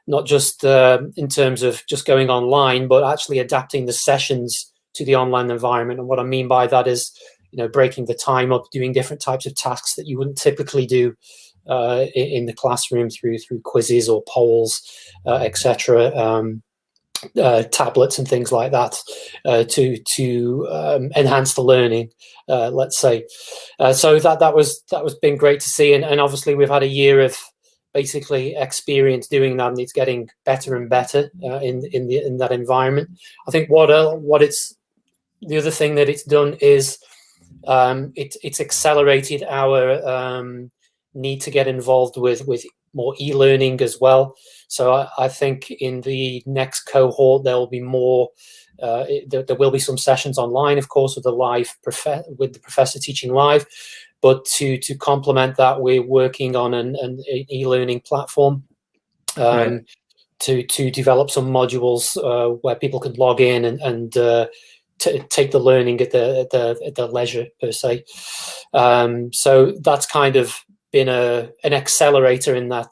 not just in terms of just going online, but actually adapting the sessions to the online environment. And what I mean by that is, breaking the time up, doing different types of tasks that you wouldn't typically do in the classroom through quizzes or polls, etc. Tablets and things like that to enhance the learning, let's say. So that was been great to see, and obviously we've had a year of basically experience doing that, and it's getting better and better in that environment. I think what it's the other thing that it's done is it's accelerated our need to get involved with more e-learning as well. So I think in the next cohort there will be more. There will be some sessions online, of course, with the professor teaching live. But to complement that, we're working on an e-learning platform to develop some modules where people can log in and take the learning at the leisure, per se. So that's kind of been an accelerator in that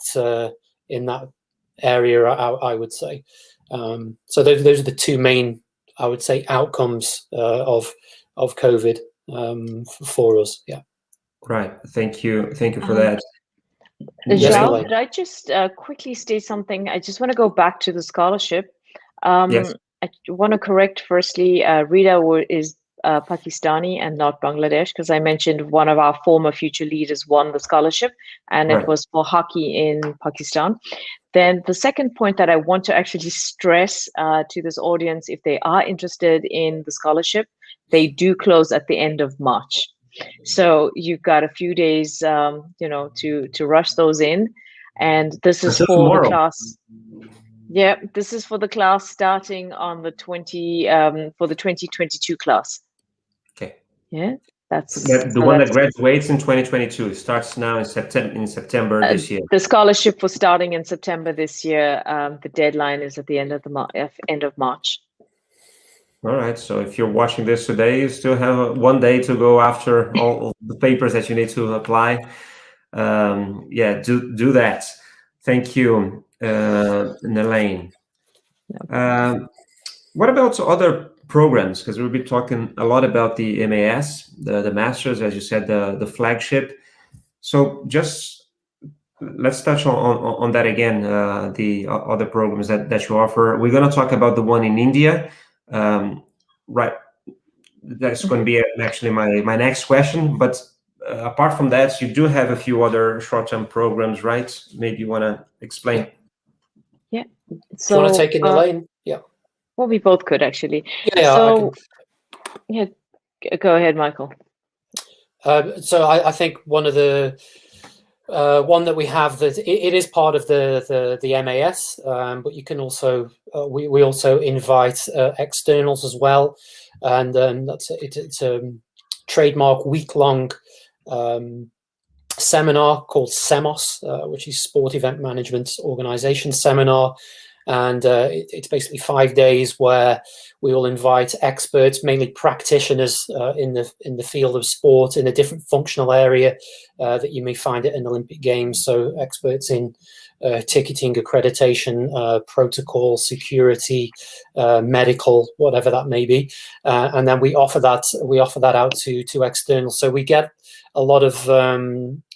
area, I would say. So those are the two main, I would say, outcomes of COVID for us. Yeah. Right. Thank you for that. João, could I just quickly state something? I just want to go back to the scholarship. Yes. I want to correct firstly, Rita is Pakistani and not Bangladesh, because I mentioned one of our former future leaders won the scholarship, and it was for hockey in Pakistan. Then the second point that I want to actually stress to this audience, if they are interested in the scholarship, they do close at the end of March. So you've got a few days, to rush those in, and this is for tomorrow. The class. Yeah, this is for the class starting on the 2022 class. Okay. Yeah, that's the one that graduates in 2022. It starts now in September this year. The scholarship for starting in September this year. The deadline is at the end of March. All right. So if you're watching this today, you still have one day to go after all the papers that you need to apply. Yeah, do that. Thank you, Nalain. What about other programs? Because we'll be talking a lot about the MAS, the Masters, as you said, the flagship. So just let's touch on that again, the other programs that you offer. We're going to talk about the one in India. Right. That's going to be actually my next question. But apart from that, you do have a few other short-term programs, right? Maybe you want to explain. Yeah. So, do you want to take it, Nalain? Yeah. Well, we both could actually. Yeah. So, yeah, go ahead, Michael. So I think one of the one that we have that it is part of the MAS, but you can also we also invite externals as well, and it's a trademark week-long seminar called SEMOS, which is Sport Event Management Organization Seminar. And it's basically 5 days where we will invite experts, mainly practitioners in the field of sport in a different functional area that you may find at an Olympic Games. So experts in ticketing, accreditation, protocol, security, medical, whatever that may be, and then we offer that out to externals. So we get a lot of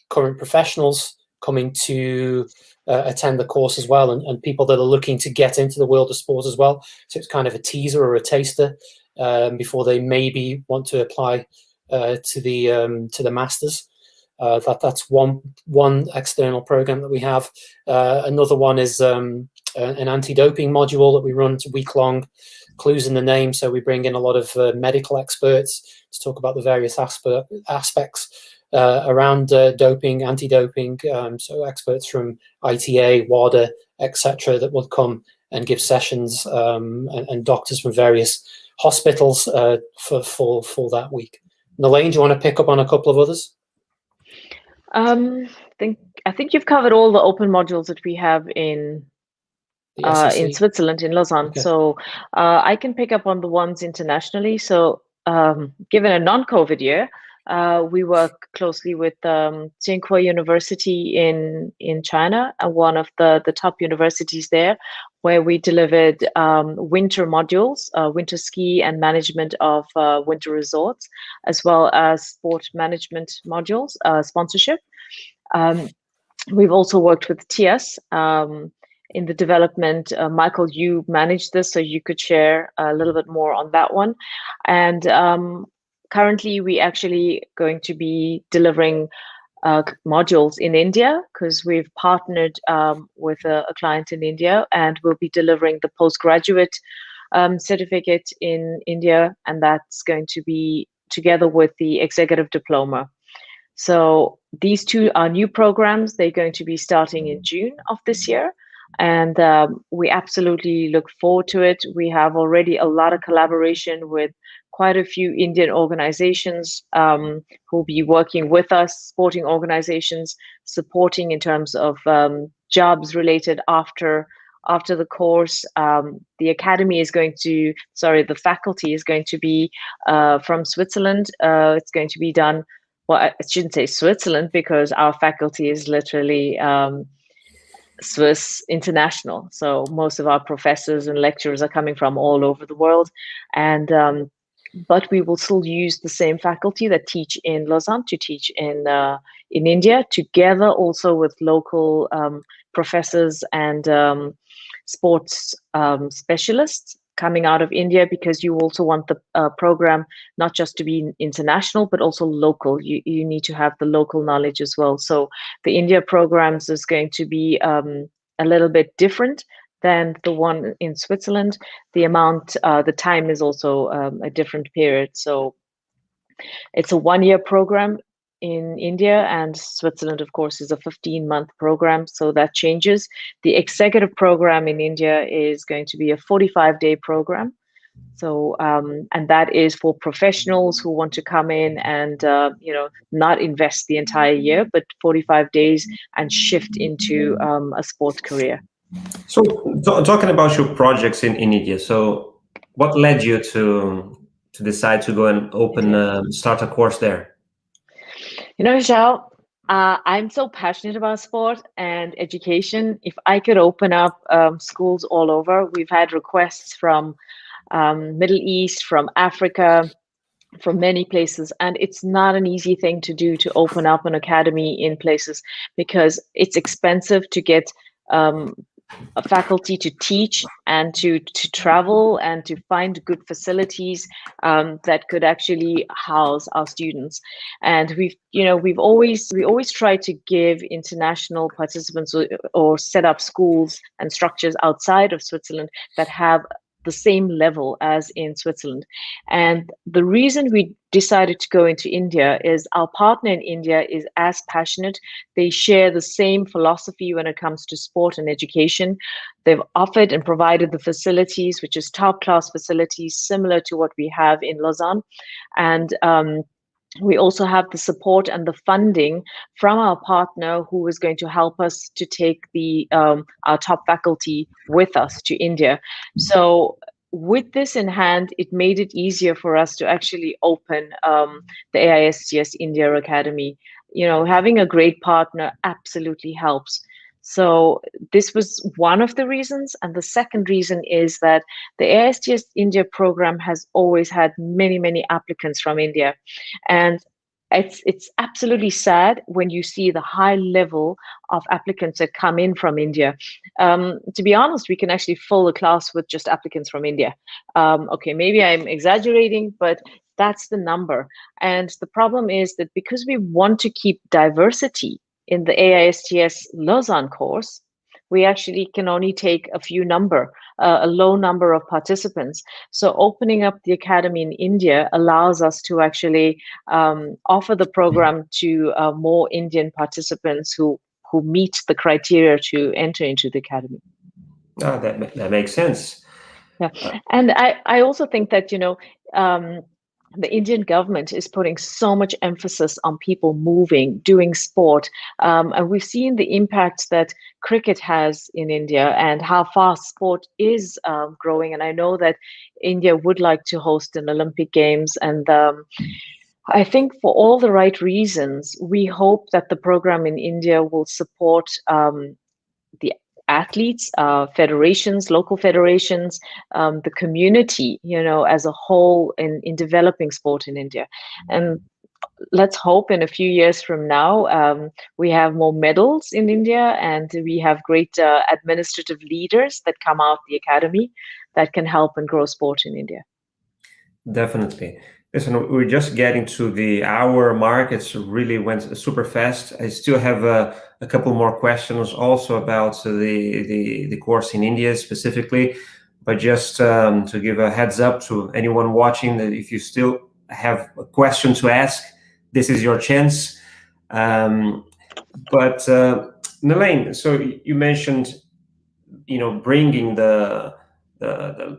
current professionals coming to attend the course as well, and people that are looking to get into the world of sport as well. So it's kind of a teaser or a taster before they maybe want to apply to the Masters. That's one external program that we have. Another one is an anti-doping module that we run. It's week long, clues in the name. So we bring in a lot of medical experts to talk about the various aspects around doping, anti-doping, so experts from ITA, WADA, etc., that will come and give sessions, and doctors from various hospitals for that week. Nalain, do you want to pick up on a couple of others? I think you've covered all the open modules that we have in Switzerland, in Lausanne. Okay. So I can pick up on the ones internationally. So given a non-COVID year, we work closely with Tsinghua University in China, one of the top universities there, where we delivered winter modules, winter ski and management of winter resorts, as well as sport management modules, sponsorship. We've also worked with TS in the development. Michael, you managed this, so you could share a little bit more on that one. And currently, we actually going to be delivering modules in India, because we've partnered with a client in India, and we'll be delivering the postgraduate certificate in India, and that's going to be together with the executive diploma. So these two are new programs. They're going to be starting in June of this year. And we absolutely look forward to it. We have already a lot of collaboration with quite a few Indian organizations who'll be working with us, sporting organizations, supporting in terms of jobs related after the course. The academy is going to, the faculty is going to be from Switzerland. It's going to be done, well, I shouldn't say Switzerland, because our faculty is literally Swiss international. So most of our professors and lecturers are coming from all over the world. And but we will still use the same faculty that teach in Lausanne to teach in India, together also with local professors and sports specialists coming out of India, because you also want the program not just to be international, but also local. You need to have the local knowledge as well. So the India programs is going to be a little bit different than the one in Switzerland. The time is also a different period. So it's a 1-year program in India, and Switzerland, of course, is a 15-month program. So that changes. The executive program in India is going to be a 45-day program. So, and that is for professionals who want to come in and, not invest the entire year, but 45 days and shift into a sports career. So talking about your projects in India, so what led you to decide to go and start a course there? You know, Zhao, I'm so passionate about sport and education. If I could open up schools all over, we've had requests from Middle East, from Africa, from many places, and it's not an easy thing to do, to open up an academy in places, because it's expensive to get a faculty to teach and to travel and to find good facilities that could actually house our students. And we always try to give international participants or set up schools and structures outside of Switzerland that have the same level as in Switzerland. And the reason we decided to go into India is our partner in India is as passionate. They share the same philosophy when it comes to sport and education. They've offered and provided the facilities, which is top class facilities, similar to what we have in Lausanne. And we also have the support and the funding from our partner, who is going to help us to take our top faculty with us to India. So with this in hand, it made it easier for us to actually open the AISTS India Academy. Having a great partner absolutely helps. So this was one of the reasons. And the second reason is that the AISTS India program has always had many, many applicants from India. And it's absolutely sad when you see the high level of applicants that come in from India. To be honest, we can actually fill a class with just applicants from India. Okay, maybe I'm exaggerating, but that's the number. And the problem is that because we want to keep diversity in the AISTS Lausanne course, we actually can only take a low number of participants. So opening up the academy in India allows us to actually offer the program to more Indian participants who meet the criteria to enter into the academy. Oh, that makes sense. Yeah, and I also think that the Indian government is putting so much emphasis on people moving, doing sport. And we've seen the impact that cricket has in India and how fast sport is growing. And I know that India would like to host an Olympic Games. And I think for all the right reasons, we hope that the program in India will support the athletes, federations, local federations, the community, as a whole in developing sport in India. And let's hope in a few years from now, we have more medals in India and we have great administrative leaders that come out the academy that can help and grow sport in India. Definitely. Listen, we're just getting to the hour mark. It's really went super fast. I still have a couple more questions also about the course in India specifically, but just to give a heads up to anyone watching that if you still have a question to ask, this is your chance. But Nalain, so you mentioned, bringing the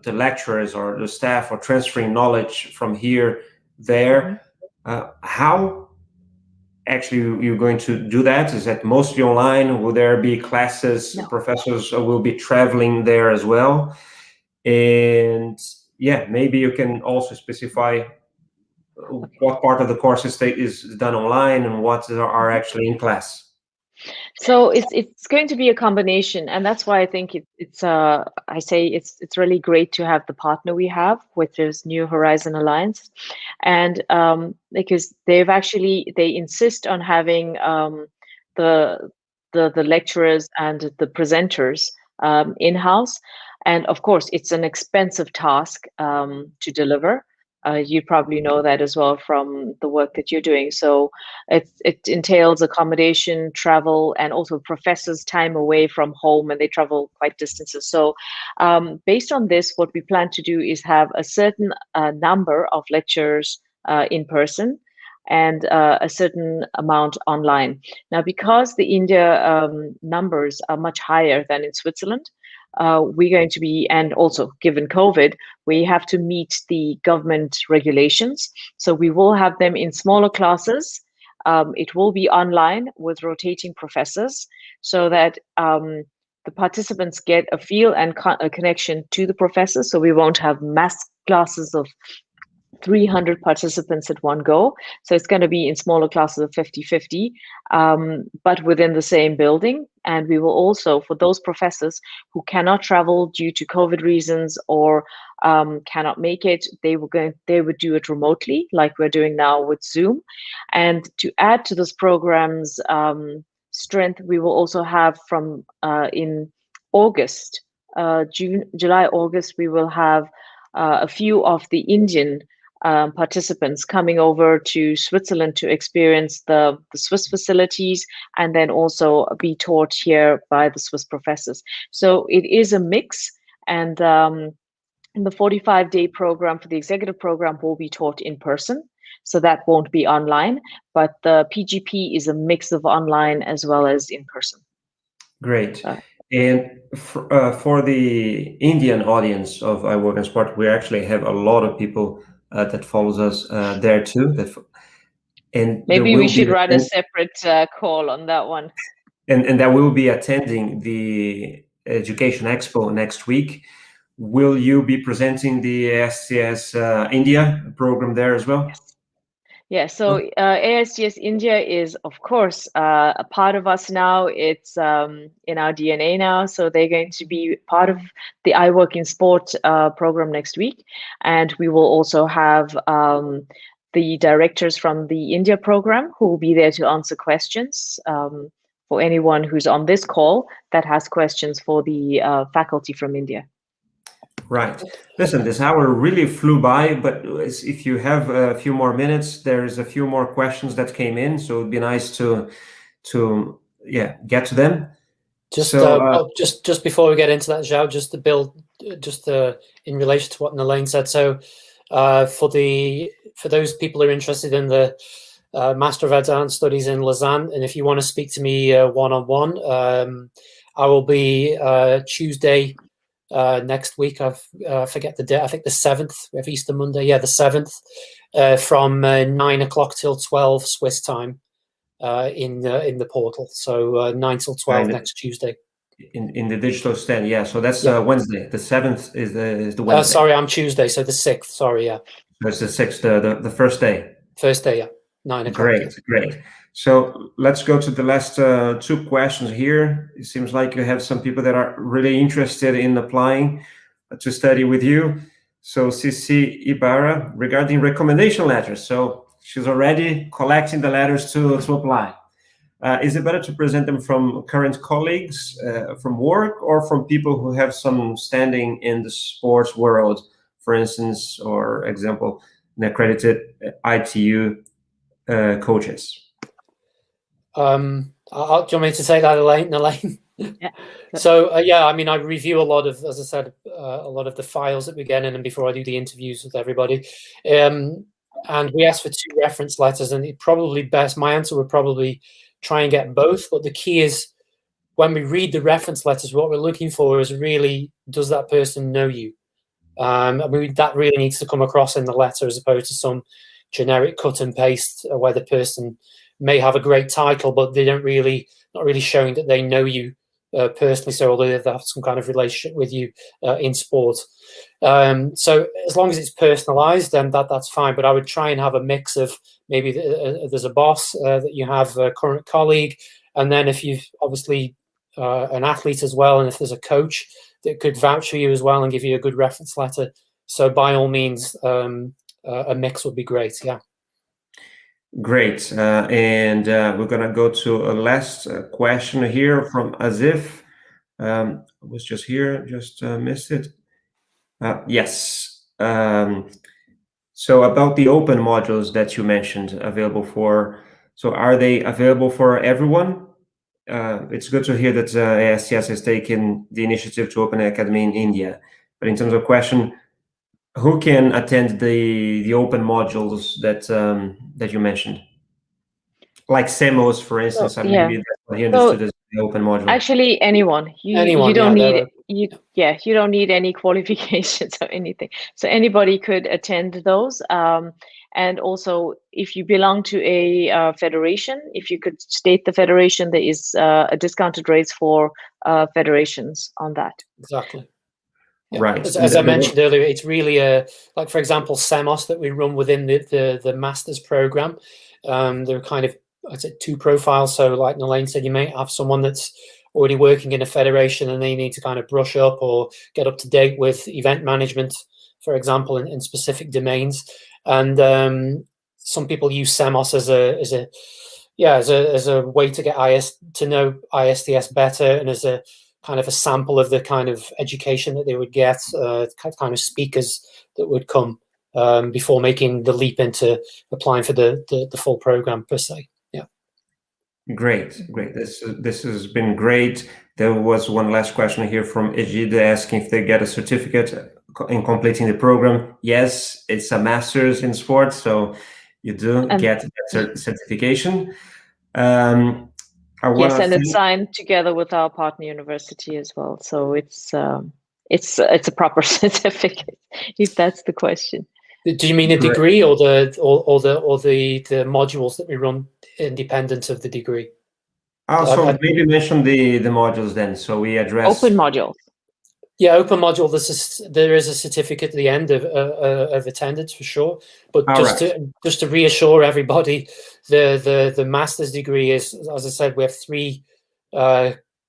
lecturers or the staff or transferring knowledge from here there. How actually you're going to do that? Is that mostly online? Will there be classes? No. Professors will be traveling there as well? And yeah, maybe you can also specify what part of the course is done online and what are actually in class. So it's going to be a combination, and that's why I think it's really great to have the partner we have, which is New Horizon Alliance, and because they insist on having the lecturers and the presenters in-house, and of course it's an expensive task to deliver. You probably know that as well from the work that you're doing. So it entails accommodation, travel, and also professors' time away from home, and they travel quite distances. So based on this, what we plan to do is have a certain number of lectures in person and a certain amount online. Now, because the India numbers are much higher than in Switzerland, we're going to be, and also given COVID, we have to meet the government regulations. So we will have them in smaller classes. It will be online with rotating professors so that the the participants get a feel and a connection to the professor. So we won't have mass classes of 300 participants at one go. So it's going to be in smaller classes of 50-50, but within the same building. And we will also, for those professors who cannot travel due to COVID reasons or cannot make it, they would do it remotely, like we're doing now with Zoom. And to add to this program's strength, we will also have from in August, July, August, we will have a few of the Indian participants coming over to Switzerland to experience the Swiss facilities and then also be taught here by the Swiss professors. So it is a mix, and the 45-day program for the executive program will be taught in person. So that won't be online, but the PGP is a mix of online as well as in person. Great. And for the Indian audience of iWorkinSport, we actually have a lot of people that follows us there too. And maybe we should write a separate call on that one. And that will be attending the Education Expo next week. Will you be presenting the AISTS India program there as well? Yes. Yeah, so AISTS India is, of course, a part of us now. It's in our DNA now. So they're going to be part of the iWorkinSport program next week. And we will also have the directors from the India program who will be there to answer questions for anyone who's on this call that has questions for the faculty from India. Right. Listen, this hour really flew by, but if you have a few more minutes, there's a few more questions that came in, so it'd be nice to get to them. Just before we get into that, Zhao, just to build, in relation to what Nalain said. So for those people who are interested in the Master of Advanced Studies in Lausanne, and if you want to speak to me one-on-one, I will be Tuesday next week. I forget the date. I think the 7th. We have Easter Monday. Yeah, the 7th, from 9 o'clock till 12 Swiss time in the portal. So 9 till 12 next Tuesday. In the digital stand, yeah. So that's Wednesday. The 7th is the Wednesday. Sorry, I'm Tuesday. So the 6th. Sorry, yeah. That's the 6th, the first day. First day, yeah. 9 o'clock. Great. So let's go to the last two questions here. It seems like you have some people that are really interested in applying to study with you. So Cici Ibarra, regarding recommendation letters. So she's already collecting the letters to apply. Is it better to present them from current colleagues from work or from people who have some standing in the sports world, for instance, or example, an accredited ITU coaches? Do you want me to say that, Nalain? Yeah. So I mean, I review a lot of, as I said, a lot of the files that we get in, and before I do the interviews with everybody, and we asked for 2 reference letters, and my answer would probably try and get both. But the key is, when we read the reference letters, what we're looking for is really, does that person know you? I mean, that really needs to come across in the letter, as opposed to some generic cut and paste where the person may have a great title, but they not really showing that they know you personally. So although they have some kind of relationship with you in sport, so as long as it's personalized, then that's fine. But I would try and have a mix of, maybe there's a boss that you have, a current colleague, and then if you've obviously an athlete as well, and if there's a coach that could vouch for you as well and give you a good reference letter. So by all means, a mix would be great. Yeah. Great. And we're going to go to a last question here from Azif. I was just here, just missed it. Yes. So about the open modules that you mentioned available so are they available for everyone? It's good to hear that AISTS has taken the initiative to open an academy in India. But in terms of question, who can attend the open modules that you mentioned, like SEMOs, for instance? I mean, that's what he understood as the open module. Actually, anyone. You don't need you don't need any qualifications or anything. So anybody could attend those. And also, if you belong to a federation, if you could state the federation, there is a discounted rates for federations on that. Exactly. Yeah. Right. As I mentioned earlier, it's really like, for example, SEMOS that we run within the master's program. There are kind of, I'd say, two profiles. So like Nalain said, you may have someone that's already working in a federation and they need to kind of brush up or get up to date with event management, for example, in specific domains. And some people use SEMOS as a way to get to know ISTS better, and as a kind of a sample of the kind of education that they would get, kind of speakers that would come before making the leap into applying for the full program per se. Yeah. Great. This has been great. There was one last question here from Ejida asking if they get a certificate in completing the program. Yes, it's a master's in sports, so you do get that certification. Yes, and it's signed together with our partner university as well. So it's a proper certificate, if that's the question. Do you mean a degree or the modules that we run independent of the degree? So maybe mention the modules then. So we address open modules. Yeah, open module. There is a certificate at the end of attendance for sure. But just to reassure everybody, the master's degree is, as I said, we have 3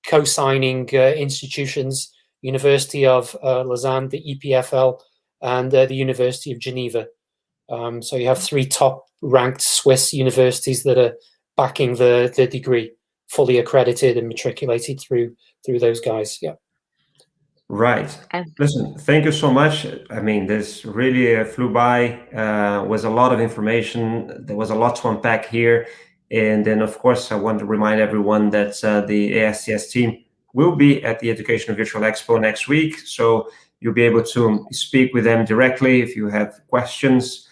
co-signing institutions: University of Lausanne, the EPFL, and the University of Geneva. So you have 3 top-ranked Swiss universities that are backing the degree, fully accredited and matriculated through those guys. Yeah. Right. Listen, thank you so much. I mean, this really flew by. Was a lot of information. There was a lot to unpack here. And then, of course, I want to remind everyone that the AISTS team will be at the Education Virtual Expo next week. So you'll be able to speak with them directly if you have questions,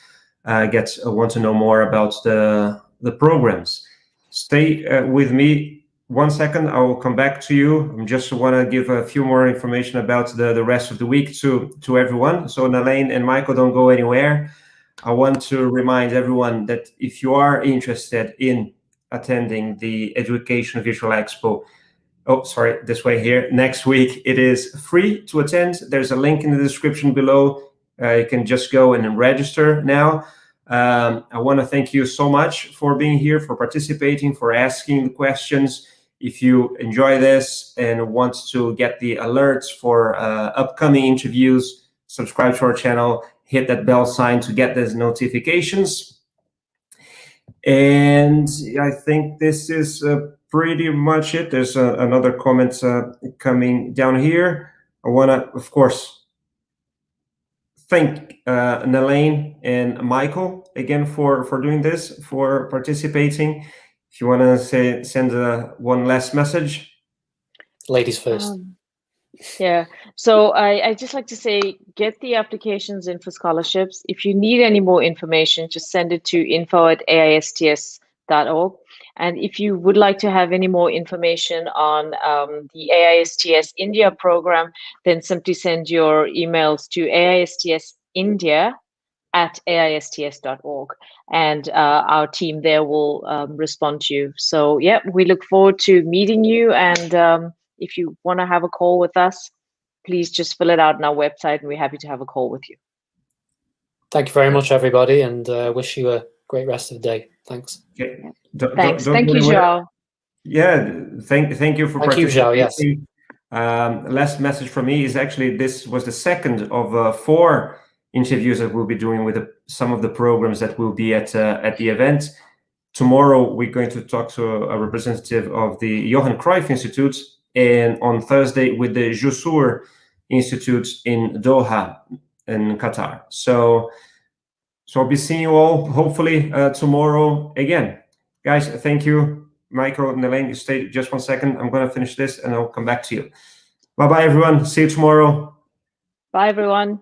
want to know more about the programs. Stay with me 1 second. I will come back to you. I just want to give a few more information about the rest of the week to everyone. So Nalain and Michael, don't go anywhere. I want to remind everyone that if you are interested in attending the Education Virtual Expo, this way here, next week, it is free to attend. There's a link in the description below. You can just go and register now. I want to thank you so much for being here, for participating, for asking the questions. If you enjoy this and want to get the alerts for upcoming interviews, subscribe to our channel, hit that bell sign to get those notifications. And I think this is pretty much it. There's another comment coming down here. I want to, of course, thank Nalain and Michael again for doing this, for participating. If you want to send one last message. Ladies first. Yeah. So I just like to say, get the applications in for scholarships. If you need any more information, just send it to info@aists.org. And if you would like to have any more information on the AISTS India program, then simply send your emails to AISTSindia@aists.org, and our team there will respond to you. So yeah, we look forward to meeting you, and if you want to have a call with us, please just fill it out on our website, and we're happy to have a call with you. Thank you very much, everybody, and wish you a great rest of the day. Thanks. Okay. Thanks. Thank you, João. Yeah, thank you for participating. João, yes. Last message from me is actually this was the second of 4 interviews that we'll be doing with some of the programs that will be at the event. Tomorrow, we're going to talk to a representative of the Johan Cruyff Institute, and on Thursday with the Jussur Institute in Doha, in Qatar. So I'll be seeing you all hopefully tomorrow again. Guys, thank you. Michael, Nalain, you stay just 1 second. I'm going to finish this and I'll come back to you. Bye-bye, everyone. See you tomorrow. Bye, everyone.